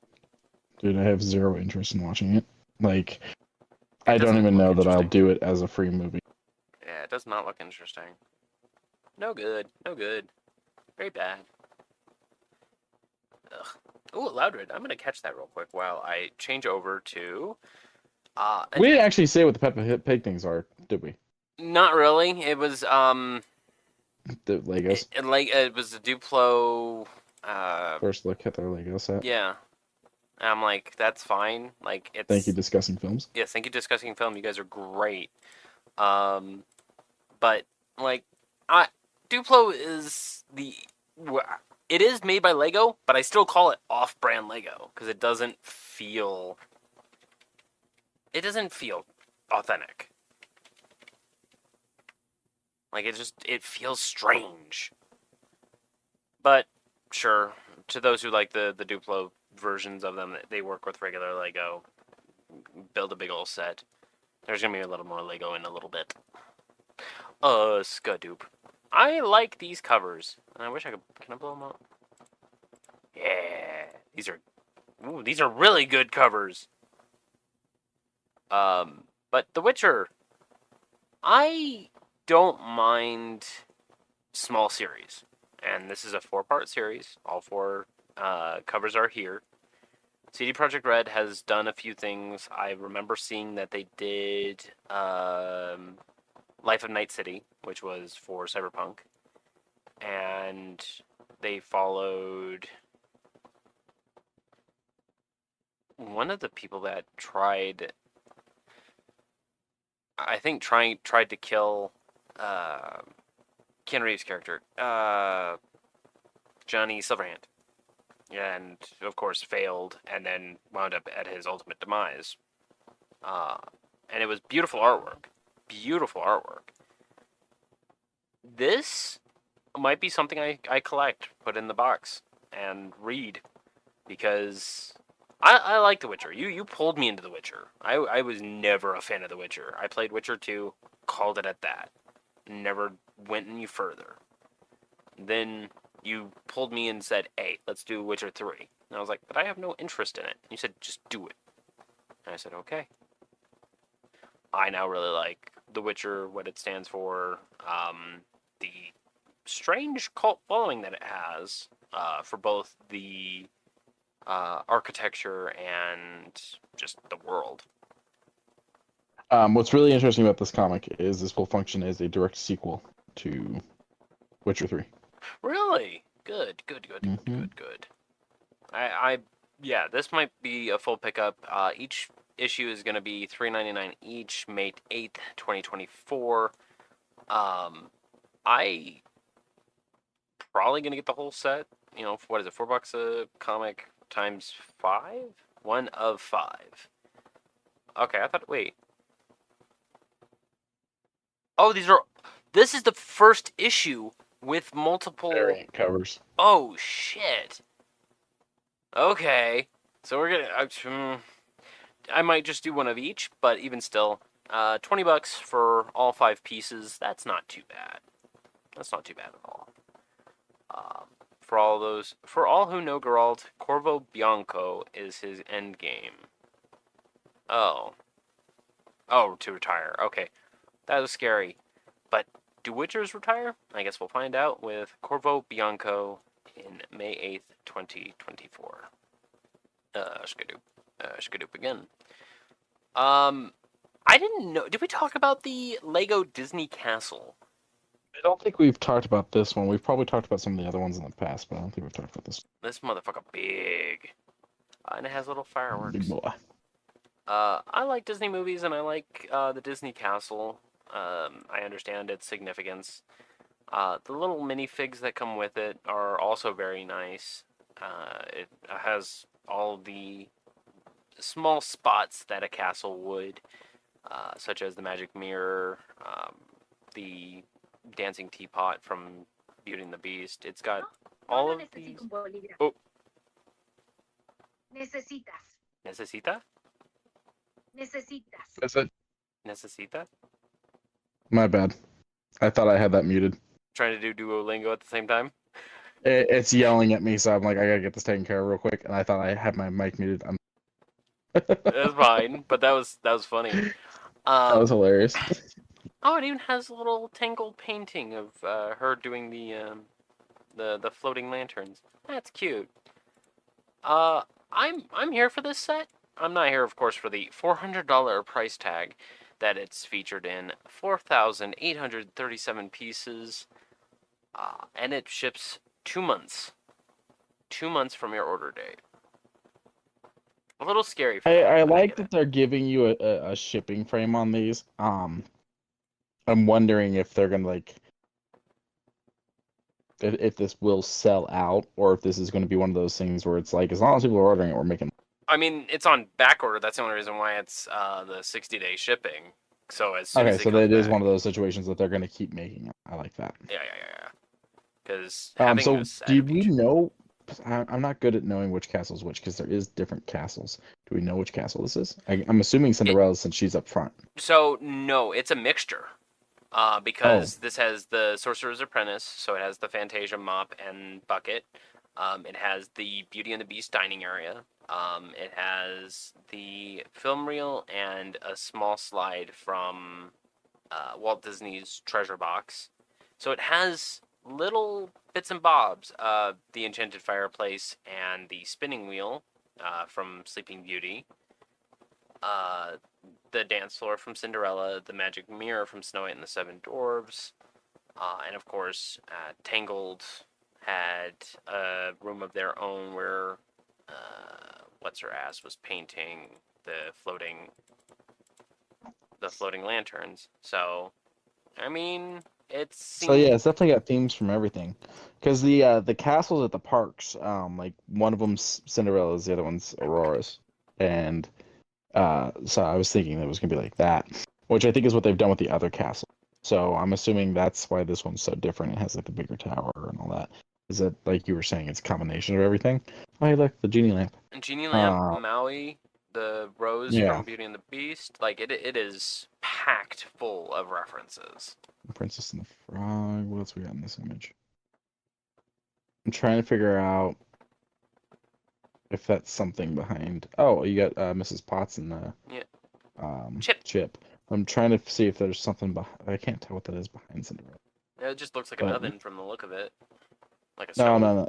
Dude, I have zero interest in watching it. Like, It I don't doesn't even look know that I'll interesting. do it as a free movie. Yeah, it does not look interesting. No good. No good. Very bad. Ugh. Ooh, Loudred. I'm going to catch that real quick while I change over to... We didn't actually say what the Peppa Pig things are, did we? Not really. It was, The Legos. it was a Duplo, First look at their Lego set. yeah. And I'm like, that's fine. Like, it's... Thank you, discussing films. Yeah, thank you, Discussing Film. You guys are great. But, like, Duplo is it is made by Lego, but I still call it off-brand Lego, because it doesn't feel authentic. Like, it feels strange. But, sure, to those who like the Duplo versions of them, they work with regular Lego, build a big old set. There's gonna be a little more Lego in a little bit. Skadoop. I like these covers. And I wish I could... Can I blow them up? Yeah. These are really good covers. But The Witcher, I don't mind small series. And this is a 4-part series. All 4 covers are here. CD Projekt Red has done a few things. I remember seeing that they did Life of Night City, which was for Cyberpunk. And they followed one of the people that tried to kill Keanu Reeves' character, Johnny Silverhand. And, of course, failed, and then wound up at his ultimate demise. And it was beautiful artwork. Beautiful artwork. This might be something I collect, put in the box, and read. Because I like The Witcher. You pulled me into The Witcher. I was never a fan of The Witcher. I played Witcher 2, called it at that. Never went any further. Then you pulled me and said, hey, let's do Witcher 3. And I was like, but I have no interest in it. And you said, just do it. And I said, okay. I now really like The Witcher, what it stands for, the strange cult following that it has, for both the architecture and just the world. What's really interesting about this comic is this will function as a direct sequel to Witcher 3. Really? Good. Yeah, this might be a full pickup. Each issue is going to be $3.99 each, May 8th, 2024. I probably going to get the whole set. You know, what is it, $4 a comic times 5? 1 of 5. Okay, wait. Oh, this is the first issue with multiple Variant covers. Oh, shit. Okay. So we're gonna... I might just do one of each, but even still, $20 for all 5 pieces. That's not too bad. That's not too bad at all. For all who know Geralt, Corvo Bianco is his endgame. Oh, to retire. Okay, that was scary. But do Witchers retire? I guess we'll find out with Corvo Bianco in May 8th, 2024. Skadoop again. I didn't know. Did we talk about the Lego Disney Castle? I don't think we've talked about this one. We've probably talked about some of the other ones in the past, but I don't think we've talked about this. This motherfucker big. And it has little fireworks. Big boy. I like Disney movies, and I like the Disney Castle. I understand its significance. The little minifigs that come with it are also very nice. It has all the small spots that a castle would, such as the magic mirror, the dancing teapot from Beauty and the Beast. It's got all of these. Oh, necesita? Is it? Necesita? My bad. I thought I had that muted. Trying to do Duolingo at the same time? It's yelling at me, so I'm like, I gotta get this taken care of real quick. And I thought I had my mic muted. That's fine, but that was funny. That was hilarious. Oh, it even has a little tangled painting of her doing the floating lanterns. That's cute. I'm here for this set. I'm not here, of course, for the $400 price tag that it's featured in. 4,837 pieces, and it ships 2 months. 2 months from your order date. A little scary for me. I but like get that it. they're giving you a shipping frame on these. I'm wondering if they're gonna like if this will sell out or if this is going to be one of those things where it's like as long as people are ordering it, we're making. I mean, it's on back order. That's the only reason why it's the 60-day shipping. So as soon Okay, as it so comes that is back, one of those situations that they're going to keep making it. I like that. yeah. Because having So a set do of we each. know? I'm not good at knowing which castle's which because there is different castles. Do we know which castle this is? I'm assuming Cinderella since she's up front. So no, it's a mixture. Oh, Because this has the Sorcerer's Apprentice, so it has the Fantasia mop and bucket. It has the Beauty and the Beast dining area. It has the film reel and a small slide from Walt Disney's Treasure Box. So it has little bits and bobs. The Enchanted Fireplace and the spinning wheel from Sleeping Beauty. Uh, the dance floor from Cinderella, the magic mirror from Snow White and the Seven Dwarfs, and of course, Tangled had a room of their own where what's her ass was painting the floating lanterns. So, I mean, it so seems yeah, it's definitely got themes from everything. Because the castles at the parks, like one of them's Cinderella's, the other one's Aurora's, and so I was thinking it was gonna be like that, which I think is what they've done with the other castle. So I'm assuming that's why this one's so different. It has like the bigger tower and all that. Is that like you were saying? It's a combination of everything. Oh, hey, look, the genie lamp. Genie Lamp, Uh, Maui, the Rose yeah, from Beauty and the Beast. Like it is packed full of references. Princess and the Frog. What else we got in this image? I'm trying to figure out if that's something behind. Oh, you got Mrs. Potts and Yeah, Chip. Chip. I'm trying to see if there's something behind. I can't tell what that is behind Cinderella. It just looks like an But oven from the look of it, like a no, stove. no, no.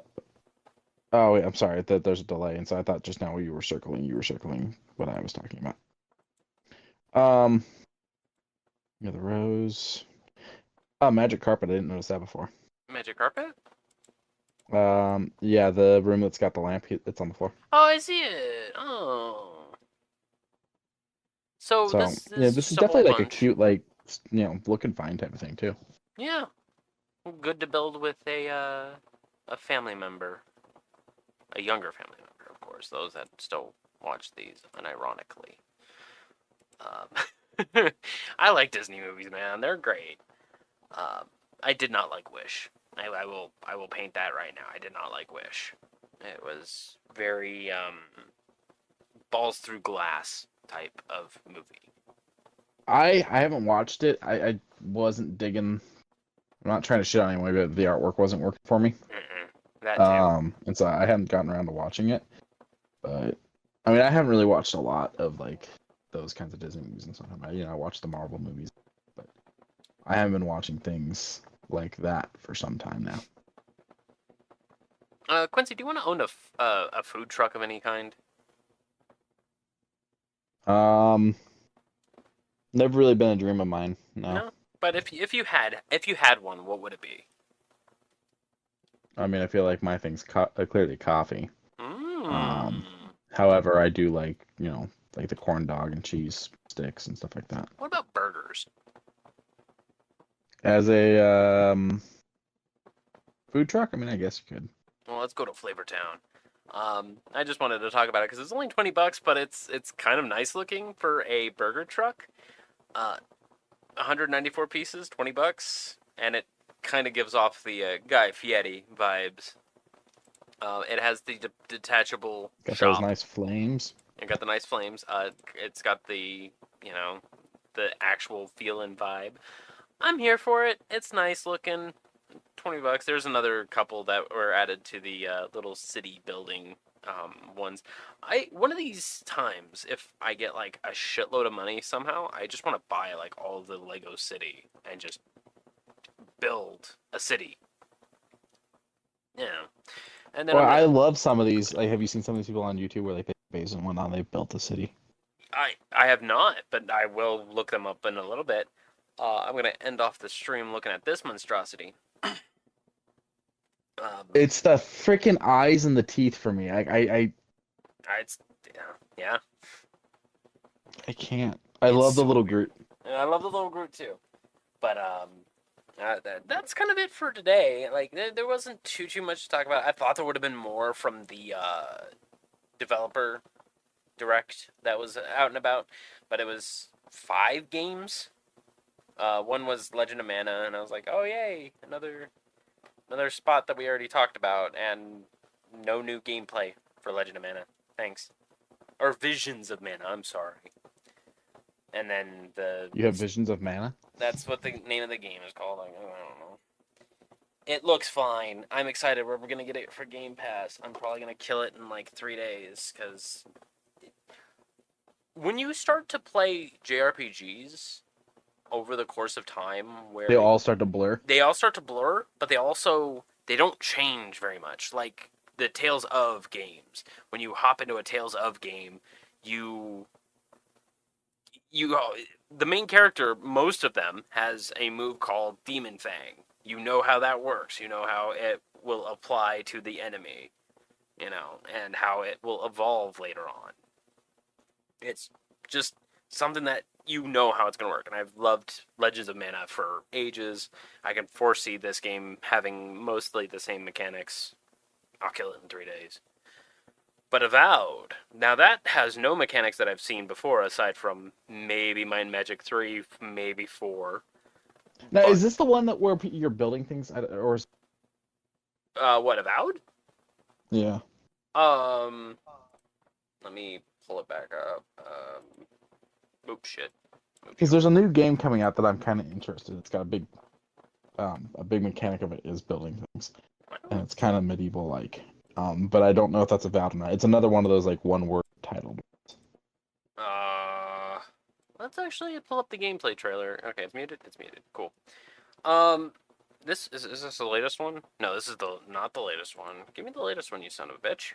Oh wait, I'm sorry. There's a delay, and so I thought just now you were circling what I was talking about. Um, yeah, the rose. Oh, magic carpet. I didn't notice that before. Magic carpet? Yeah, the room that's got the lamp. It's on the floor. Oh, I see it. Oh, so So this yeah, is this is just a whole definitely like a bunch. cute, like looking fine type of thing too. Yeah, good to build with a family member, a younger family member, of course. Those that still watch these unironically. I like Disney movies, man. They're great. Um, I did not like Wish. I will paint that right now. I did not like Wish. It was very balls through glass type of movie. I haven't watched it. I wasn't digging. I'm not trying to shit on anyone, but the artwork wasn't working for me. Mm-mm. That too. And so I haven't gotten around to watching it. But I mean, I haven't really watched a lot of like those kinds of Disney movies and stuff. I watched the Marvel movies, but I haven't been watching things like that for some time now. Quincy, do you want to own a food truck of any kind? Um, Never really been a dream of mine. No. No. But if you had one, what would it be? I mean, I feel like my thing's clearly coffee. Mmm. However, I do like, like the corn dog and cheese sticks and stuff like that. What about burgers? As a food truck, I mean, I guess you could. Well, let's go to Flavor Town. I just wanted to talk about it because it's only $20, but it's kind of nice looking for a burger truck. 194 pieces, $20, and it kind of gives off the Guy Fieri vibes. It has the detachable Got shop. those nice flames. It got the nice flames. It's got the the actual feel and vibe. I'm here for it. It's nice looking. $20. There's another couple that were added to the little city building ones. One of these times, if I get like a shitload of money somehow, I just want to buy like all of the Lego City and just build a city. Yeah. And then Well, I love some of these. Like, have you seen some of these people on YouTube where like they base and whatnot, they built a city? I have not, but I will look them up in a little bit. I'm gonna end off the stream looking at this monstrosity. It's the freaking eyes and the teeth for me. It's yeah. I can't. I love the so little weird. Groot. And I love the little Groot too. But that's kind of it for today. Like there wasn't too much to talk about. I thought there would have been more from the developer direct that was out and about, but it was 5 games. One was Legend of Mana, and I was like, oh yay, another spot that we already talked about, and no new gameplay for Legend of Mana. Thanks. Or Visions of Mana, I'm sorry. And then You have Visions of Mana? that's what the name of the game is called. I don't know. It looks fine. I'm excited. We're going to get it for Game Pass. I'm probably going to kill it in like 3 days, because when you start to play JRPGs over the course of time, where They all start to blur. But they don't change very much. Like the Tales of games. When you hop into a Tales of game, you the main character, most of them, has a move called Demon Fang. You know how that works. You know how it will apply to the enemy, and how it will evolve later on. It's just something that you know how it's going to work. And I've loved Legends of Mana for ages. I can foresee this game having mostly the same mechanics. I'll kill it in 3 days. But Avowed, now that has no mechanics that I've seen before, aside from maybe Mind Magic 3, maybe 4. Now, is this the one that where you're building things, or is... What, Avowed? Yeah. Let me pull it back up. Oops, shit. Because there's a new game coming out that I'm kind of interested. It's got a big mechanic of it is building things, and it's kind of medieval-like. But I don't know if that's Avowed or not. It's another one of those like one-word titled. Let's actually pull up the gameplay trailer. Okay, it's muted. It's muted. Cool. This is this the latest one? No, this is not the latest one. Give me the latest one, you son of a bitch.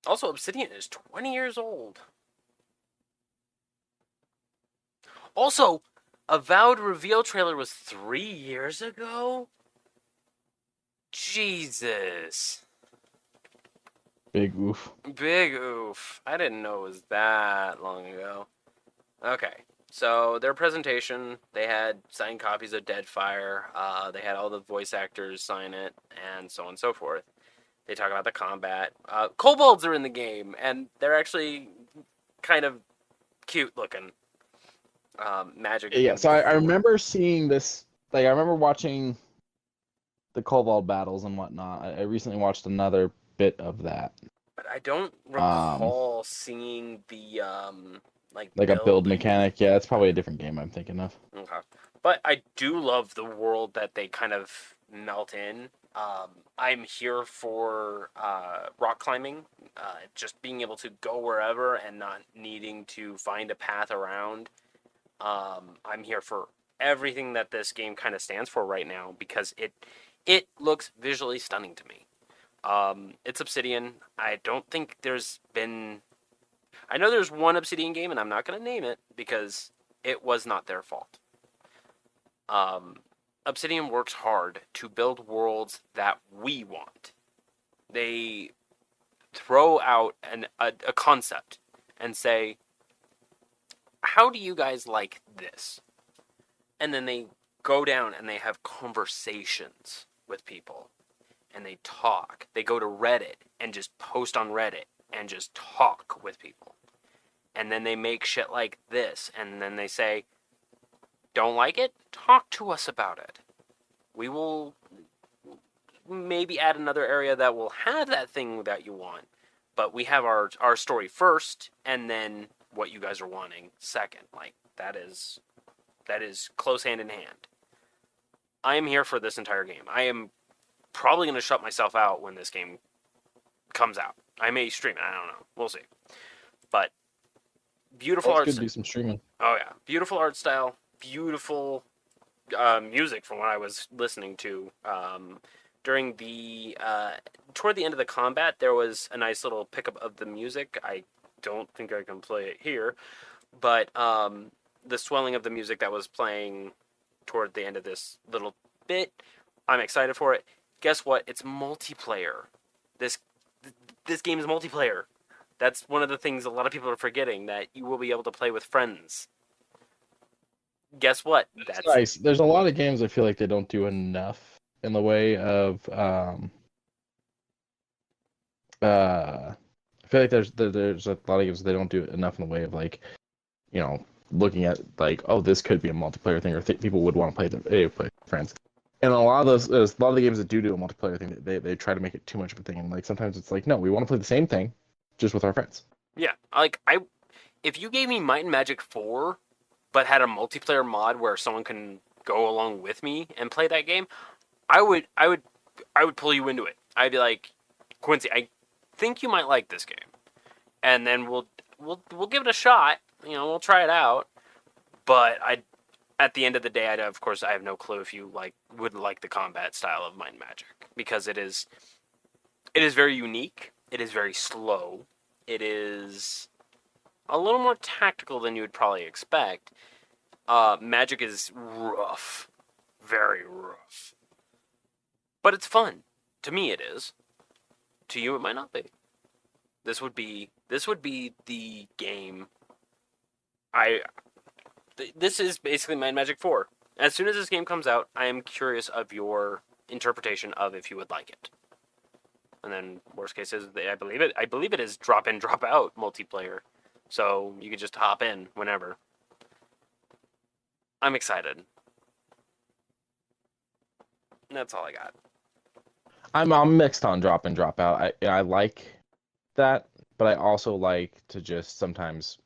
Also, Obsidian is 20 years old. Also, Avowed reveal trailer was 3 years ago? Jesus. Big oof. Big oof. I didn't know it was that long ago. Okay. So, their presentation, they had signed copies of Deadfire. They had all the voice actors sign it, and so on and so forth. They talk about the combat. Kobolds are in the game, and they're actually kind of cute looking. Magic. Yeah, so I remember seeing this. Like, I remember watching the Kobold battles and whatnot. I recently watched another bit of that. But I don't recall seeing the like a build mechanic. Yeah, it's probably a different game I'm thinking of. Okay. But I do love the world that they kind of melt in. I'm here for rock climbing, just being able to go wherever and not needing to find a path around. I'm here for everything that this game kind of stands for right now, because it looks visually stunning to me. It's Obsidian. I don't think there's been... I know there's one Obsidian game, and I'm not going to name it because it was not their fault. Obsidian works hard to build worlds that we want. They throw out a concept and say, how do you guys like this? And then they go down and they have conversations with people. and they talk. They go to Reddit and just post on Reddit and just talk with people. And then they make shit like this, and then they say, don't like it? Talk to us about it. We will maybe add another area that will have that thing that you want, but we have our story first, and then what you guys are wanting second. Like, that is close hand in hand. I am here for this entire game. I am probably going to shut myself out when this game comes out. I may stream it. I don't know. We'll see. But beautiful art. Could do some streaming. Oh yeah, beautiful art style. Beautiful music from what I was listening to. During the toward the end of the combat, there was a nice little pickup of the music. I don't think I can play it here, but the swelling of the music that was playing toward the end of this little bit, I'm excited for it. Guess what? It's multiplayer. This game is multiplayer. That's one of the things a lot of people are forgetting, that you will be able to play with friends. Guess what? That's nice. There's a lot of games I feel like they don't do enough in the way of I feel like there's a lot of games they don't do enough in the way of, like, you know, looking at, like, oh, this could be a multiplayer thing, or people would want to play play with friends. And a lot of the games that do a multiplayer thing, they try to make it too much of a thing, and like sometimes it's like, no, we want to play the same thing, just with our friends. Yeah, like if you gave me Might and Magic 4, but had a multiplayer mod where someone can go along with me and play that game, I would pull you into it. I'd be like, Quincy, I think you might like this game, and then we'll give it a shot. You know, we'll try it out. But at the end of the day, of course, I have no clue if you would like the combat style of Might and Magic, because it is very unique. It is very slow. It is a little more tactical than you would probably expect. Magic is rough, very rough, but it's fun. To me, it is. To you, it might not be. This would be the game. This is basically Might and Magic 4. As soon as this game comes out, I am curious of your interpretation of if you would like it. And then worst case is, I believe it is drop in, drop out multiplayer. So you could just hop in whenever. I'm excited. And that's all I got. I'm mixed on drop in, drop out. I like that, but I also like to just sometimes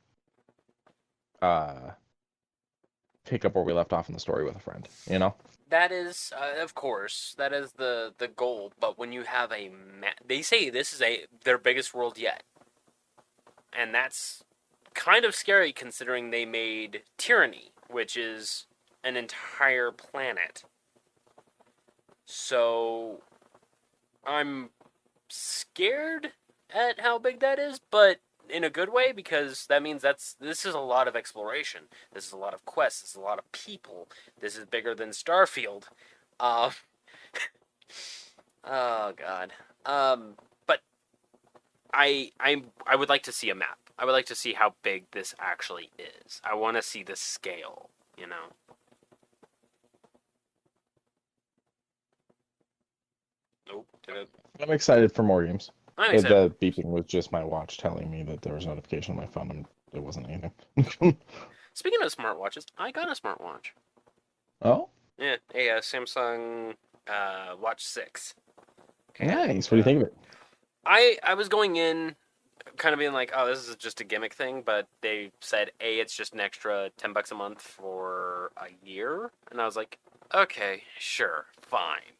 pick up where we left off in the story with a friend, you know? That is, of course, that is the goal. But when you have they say this is their biggest world yet, and that's kind of scary considering they made Tyranny, which is an entire planet. So I'm scared at how big that is, but in a good way, because that means this is a lot of exploration. This is a lot of quests. This is a lot of people. This is bigger than Starfield. Oh God. But I would like to see a map. I would like to see how big this actually is. I want to see the scale, you know. Nope. I'm excited for more games. I'm excited. The beeping was just my watch telling me that there was a notification on my phone, and it wasn't anything. Speaking of smartwatches, I got a smartwatch. Oh? Yeah, a Samsung Watch 6. Nice. What do you think of it? I was going in kind of being like, oh, this is just a gimmick thing, but they said, it's just an extra $10 a month for a year. And I was like, okay, sure, fine.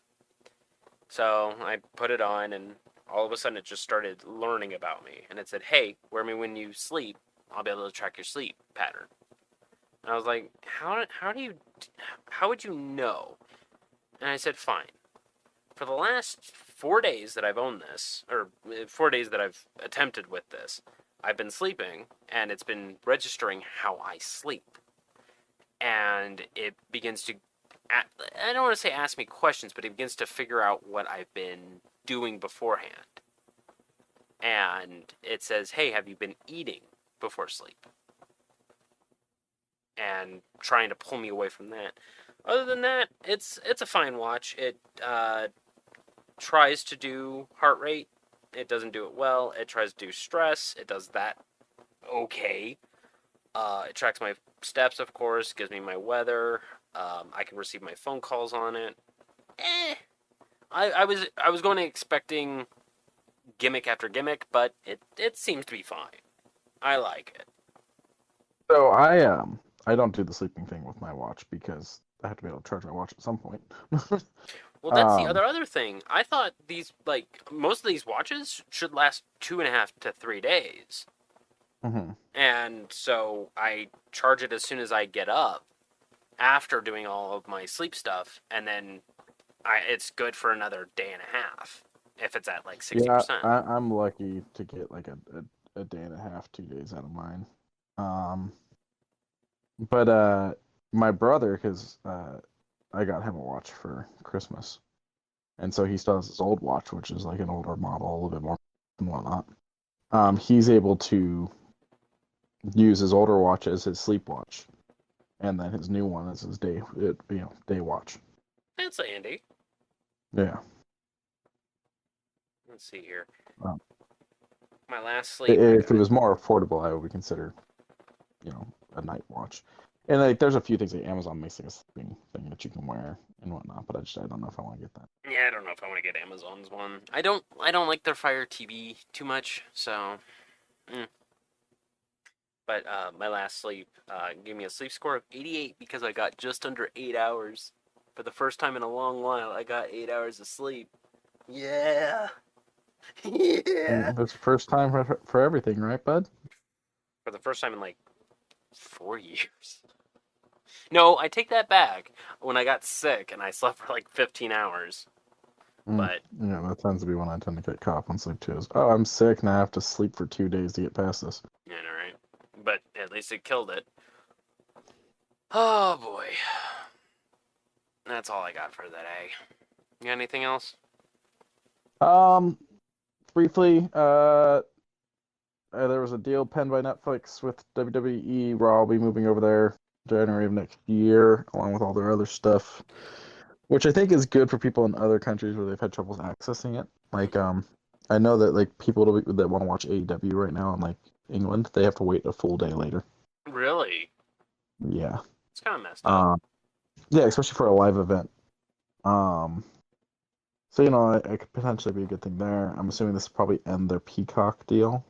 So I put it on, and all of a sudden it just started learning about me. And it said, hey, wear me when you sleep. I'll be able to track your sleep pattern. And I was like, how would you know? And I said, fine. For the last 4 days that I've owned this, or 4 days that I've attempted with this, I've been sleeping, and it's been registering how I sleep. And it begins to, I don't want to say ask me questions, but it begins to figure out what I've been doing beforehand. And it says, hey, have you been eating before sleep? And trying to pull me away from that. Other than that, it's a fine watch. tries to do heart rate. It doesn't do it well. It tries to do stress. It does that okay. It tracks my steps, of course, gives me my weather. I can receive my phone calls on it. I was going expecting gimmick after gimmick, but it seems to be fine. I like it. So I don't do the sleeping thing with my watch because I have to be able to charge my watch at some point. Well, that's the other thing. I thought these most of these watches should last 2.5 to 3 days. Mm-hmm. And so I charge it as soon as I get up after doing all of my sleep stuff, and then it's good for another day and a half if it's at like 60%. Yeah, I'm lucky to get like a day and a half, 2 days out of mine. But my brother, because I got him a watch for Christmas, and so he still has his old watch, which is like an older model, a little bit more and whatnot. He's able to use his older watch as his sleep watch, and then his new one as his day watch. That's handy. Yeah. Let's see here. Um, My last sleep. If it was more affordable, I would consider, a night watch. And like, there's a few things like Amazon makes like a sleeping thing that you can wear and whatnot, but I don't know if I want to get that. Yeah, I don't know if I want to get Amazon's one. I don't like their Fire TV too much, so. But my last sleep gave me a sleep score of 88 because I got just under 8 hours. For the first time in a long while, I got 8 hours of sleep. Yeah. Yeah. It's the first time for everything, right, bud? For the first time in like 4 years. No, I take that back. When I got sick and I slept for like 15 hours. But yeah, that tends to be when I tend to get caught up on sleep too. Oh, I'm sick and I have to sleep for 2 days to get past this. yeah, all right. But at least it killed it. Oh boy. That's all I got for today. You got anything else? Briefly, there was a deal penned by Netflix with WWE. Raw will be moving over there January of next year, along with all their other stuff, which I think is good for people in other countries where they've had troubles accessing it. Like, I know that like people that want to watch AEW right now in like England, they have to wait a full day later. Really? Yeah. It's kind of messed up. Yeah, especially for a live event. So it could potentially be a good thing there. I'm assuming this will probably end their Peacock deal.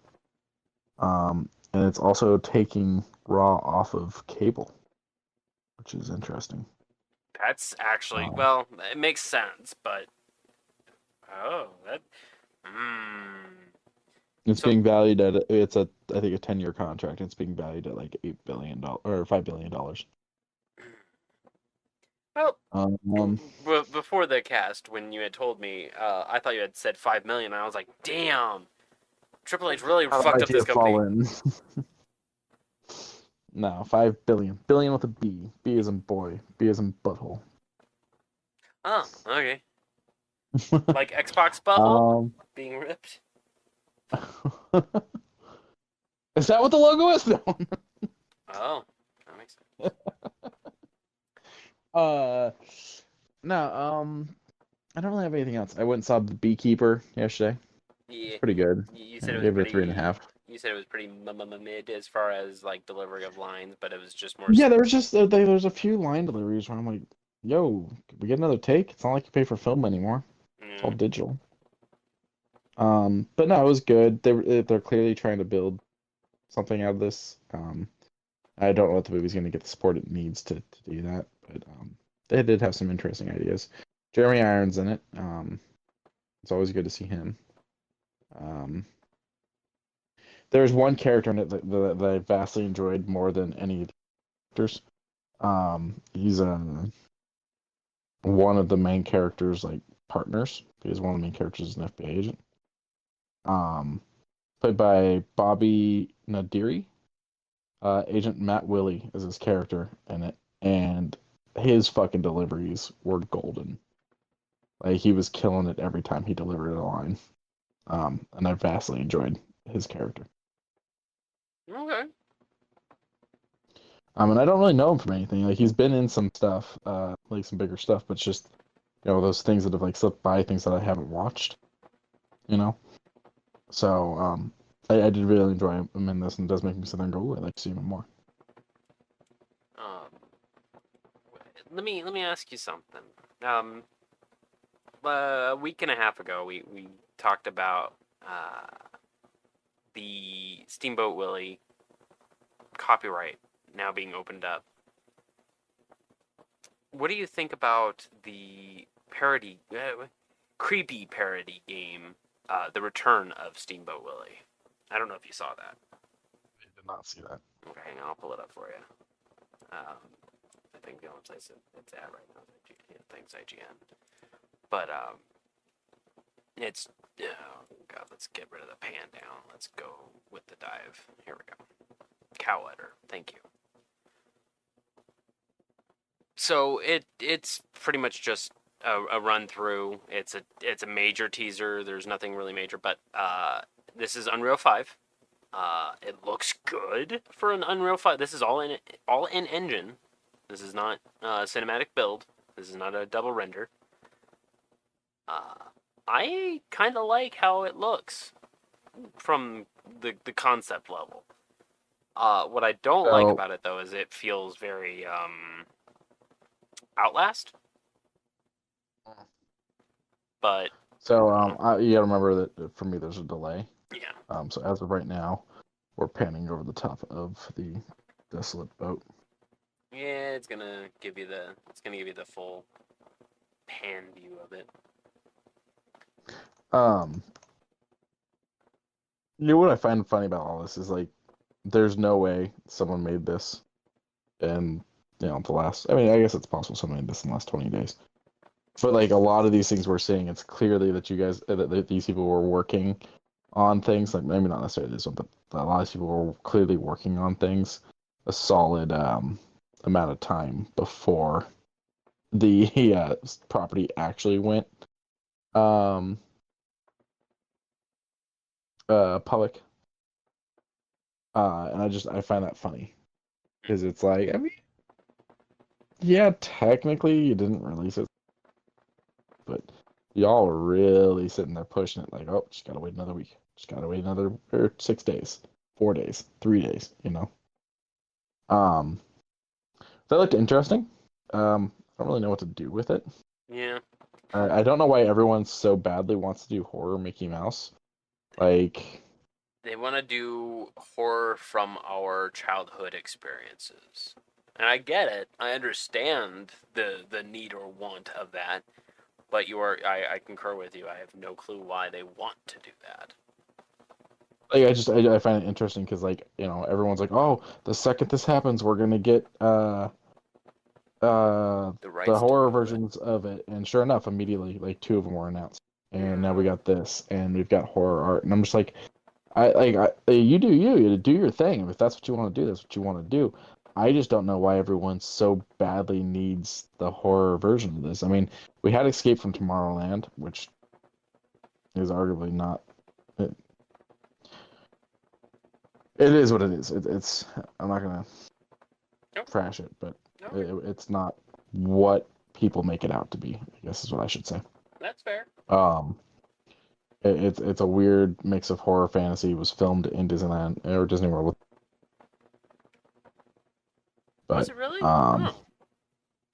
And it's also taking Raw off of cable, which is interesting. That's actually, well, it makes sense, but that. It's being valued at I think a 10-year contract. It's being valued at like $8 billion or $5 billion. Well, before the cast, when you had told me, I thought you had said 5 million, and I was like, damn, Triple H really fucked up this company. No, 5 billion. Billion with a B. B as in boy. B as in butthole. Oh, okay. Like Xbox butthole being ripped. Is that what the logo is? No. Oh, that makes sense. No, I don't really have anything else. I went and saw The Beekeeper yesterday. Yeah. It's pretty good. You said it was gave pretty, it a 3.5. You said it was pretty mid as far as like delivery of lines, but it was just more. Yeah, there was just there's a few line deliveries where I'm like, yo, can we get another take? It's not like you pay for film anymore. It's all digital. But no, it was good. They're clearly trying to build something out of this. I don't know if the movie's going to get the support it needs to do that, but they did have some interesting ideas. Jeremy Irons in it. It's always good to see him. There's one character in it that I vastly enjoyed more than any of the characters. He's one of the main characters' like partners, because one of the main characters is an FBI agent. Played by Bobby Nadiri. Agent Matt Willie is his character in it, and his fucking deliveries were golden. Like, he was killing it every time he delivered a line. And I vastly enjoyed his character. Okay. And I don't really know him from anything. Like, he's been in some stuff, like some bigger stuff, but it's just those things that have like slipped by, things that I haven't watched. You know, so I did really enjoy him in this, and it does make me sit there and go, "Ooh, I'd like to see him more." Um, let me ask you something. A week and a half ago, we talked about the Steamboat Willie copyright now being opened up. What do you think about the parody, creepy parody game, The Return of Steamboat Willie? I don't know if you saw that. I did not see that. Okay, hang on, I'll pull it up for you. I think the only place it's at right now is thanks IGN. But it's God. Let's get rid of the pan down. Let's go with the dive. Here we go. Cow udder. Thank you. So it's pretty much just a run through. It's a major teaser. There's nothing really major, but this is Unreal 5. It looks good for an Unreal 5. This is all in engine. This is not a cinematic build. This is not a double render. I kind of like how it looks from the concept level. What I don't like about it though is it feels very Outlast. But so you gotta remember that for me there's a delay. Yeah. So as of right now, we're panning over the top of the desolate boat. Yeah, it's gonna give you the full pan view of it. What I find funny about all this is like, there's no way someone made this in the last. I mean, I guess it's possible someone made this in the last 20 days. But like a lot of these things we're seeing, it's clearly that you guys, that these people were working on things. Like maybe not necessarily this one, but a lot of people were clearly working on things a solid amount of time before the property actually went public. And I find that funny because it's like, I mean, yeah, technically you didn't release it, but y'all were really sitting there pushing it like, oh, just gotta wait another week, just gotta wait another 6 days, 4 days, 3 days, that looked interesting. I don't really know what to do with it. Yeah. I don't know why everyone so badly wants to do horror Mickey Mouse. Like, They want to do horror from our childhood experiences. And I get it. I understand the need or want of that. But I concur with you. I have no clue why they want to do that. I find it interesting because everyone's like, oh, the second this happens, we're gonna get the horror versions of it, and sure enough, immediately like 2 of them were announced, and now we got this, and we've got horror art, and I'm just like, you do your thing. If that's what you want to do, that's what you want to do. I just don't know why everyone so badly needs the horror version of this. I mean, we had Escape from Tomorrowland, which is arguably not. It is what it is. It's. I'm not gonna trash it, but it's not what people make it out to be, I guess is what I should say. That's fair. It's a weird mix of horror fantasy. It was filmed in Disneyland or Disney World. But, was it really?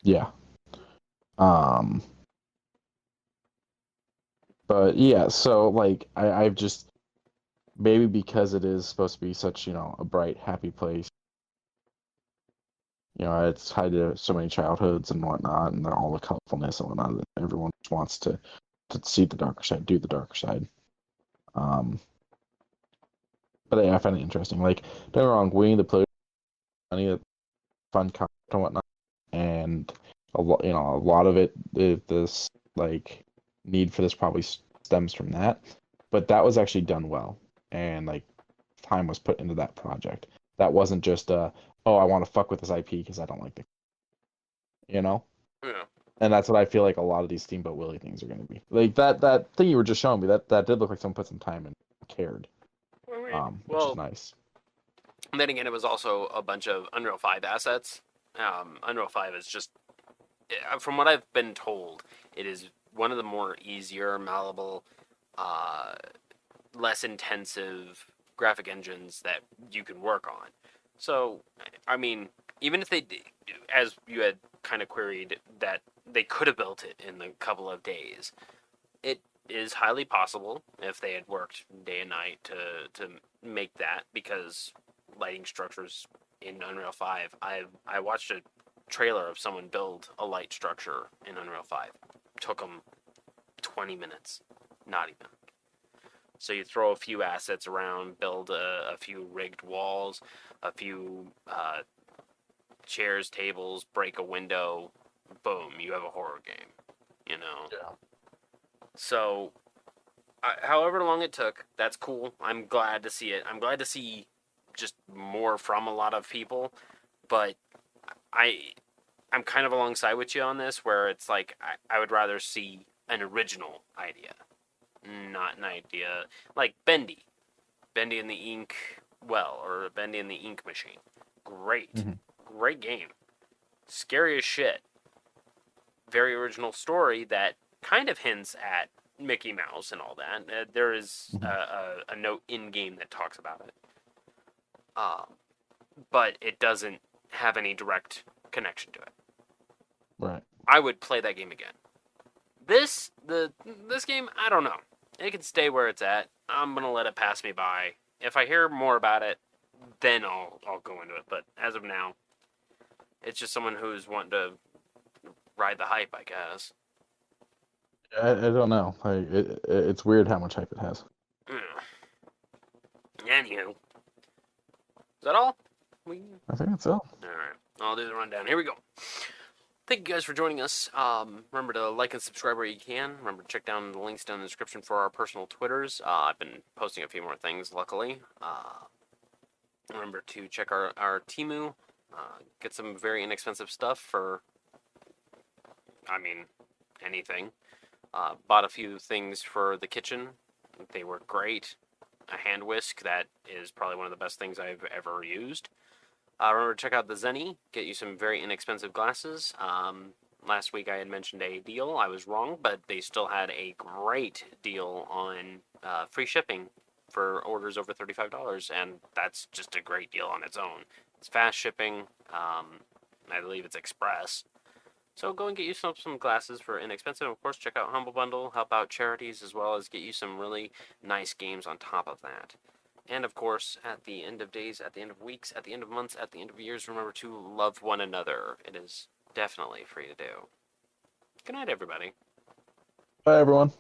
Yeah. But yeah, so like I've just, maybe because it is supposed to be such, a bright, happy place. It's tied to so many childhoods and whatnot, and all the colorfulness and whatnot. That everyone just wants to see the darker side, do the darker side. But yeah, I find it interesting. Like, don't get me wrong, Winnie the Pooh, funny, fun concept and whatnot, and a lot of it, this like need for this probably stems from that. But that was actually done well, and like time was put into that project. That wasn't just oh, I want to fuck with this IP because I don't like the, Yeah. And that's what I feel like a lot of these Steamboat Willie things are going to be. Like that thing you were just showing me, that did look like someone put some time and cared, which is nice. And then again, it was also a bunch of Unreal 5 assets. Unreal 5 is just from what I've been told, it is one of the more easier, malleable, uh, less intensive graphic engines that you can work on. So, I mean, even if they, as you had kind of queried, that they could have built it in a couple of days, it is highly possible if they had worked day and night to make that, because lighting structures in Unreal 5, I watched a trailer of someone build a light structure in Unreal 5. Took them 20 minutes, not even. So you throw a few assets around, build a few rigged walls, a few chairs, tables, break a window, boom, you have a horror game, you know? Yeah. So, however long it took, that's cool. I'm glad to see it. I'm glad to see just more from a lot of people, but I, I'm kind of alongside with you on this, where it's like, I would rather see an original idea, not an idea like Bendy and the Ink Well, or Bendy and the Ink Machine. Great. Mm-hmm. Great game. Scary as shit. Very original story that kind of hints at Mickey Mouse and all that. There is a note in game that talks about it. But it doesn't have any direct connection to it. Right. I would play that game again. This game, I don't know. It can stay where it's at. I'm gonna let it pass me by. If I hear more about it, then I'll go into it. But as of now, it's just someone who's wanting to ride the hype, I guess. I don't know. Like it's weird how much hype it has. Anywho, is that all? I think that's all. Alright, I'll do the rundown. Here we go. Thank you guys for joining us. Remember to like and subscribe where you can. Remember to check down the links down in the description for our personal Twitters. I've been posting a few more things, luckily. Remember to check our Temu. Get some very inexpensive stuff for, I mean, anything. Bought a few things for the kitchen. They were great. A hand whisk that is probably one of the best things I've ever used. Remember to check out the Zenny. Get you some very inexpensive glasses. Last week I had mentioned a deal. I was wrong, but they still had a great deal on free shipping for orders over $35, and that's just a great deal on its own. It's fast shipping. I believe it's express. So go and get you some glasses for inexpensive. Of course, check out Humble Bundle, help out charities, as well as get you some really nice games on top of that. And of course, at the end of days, at the end of weeks, at the end of months, at the end of years, remember to love one another. It is definitely free to do. Good night, everybody. Bye, everyone.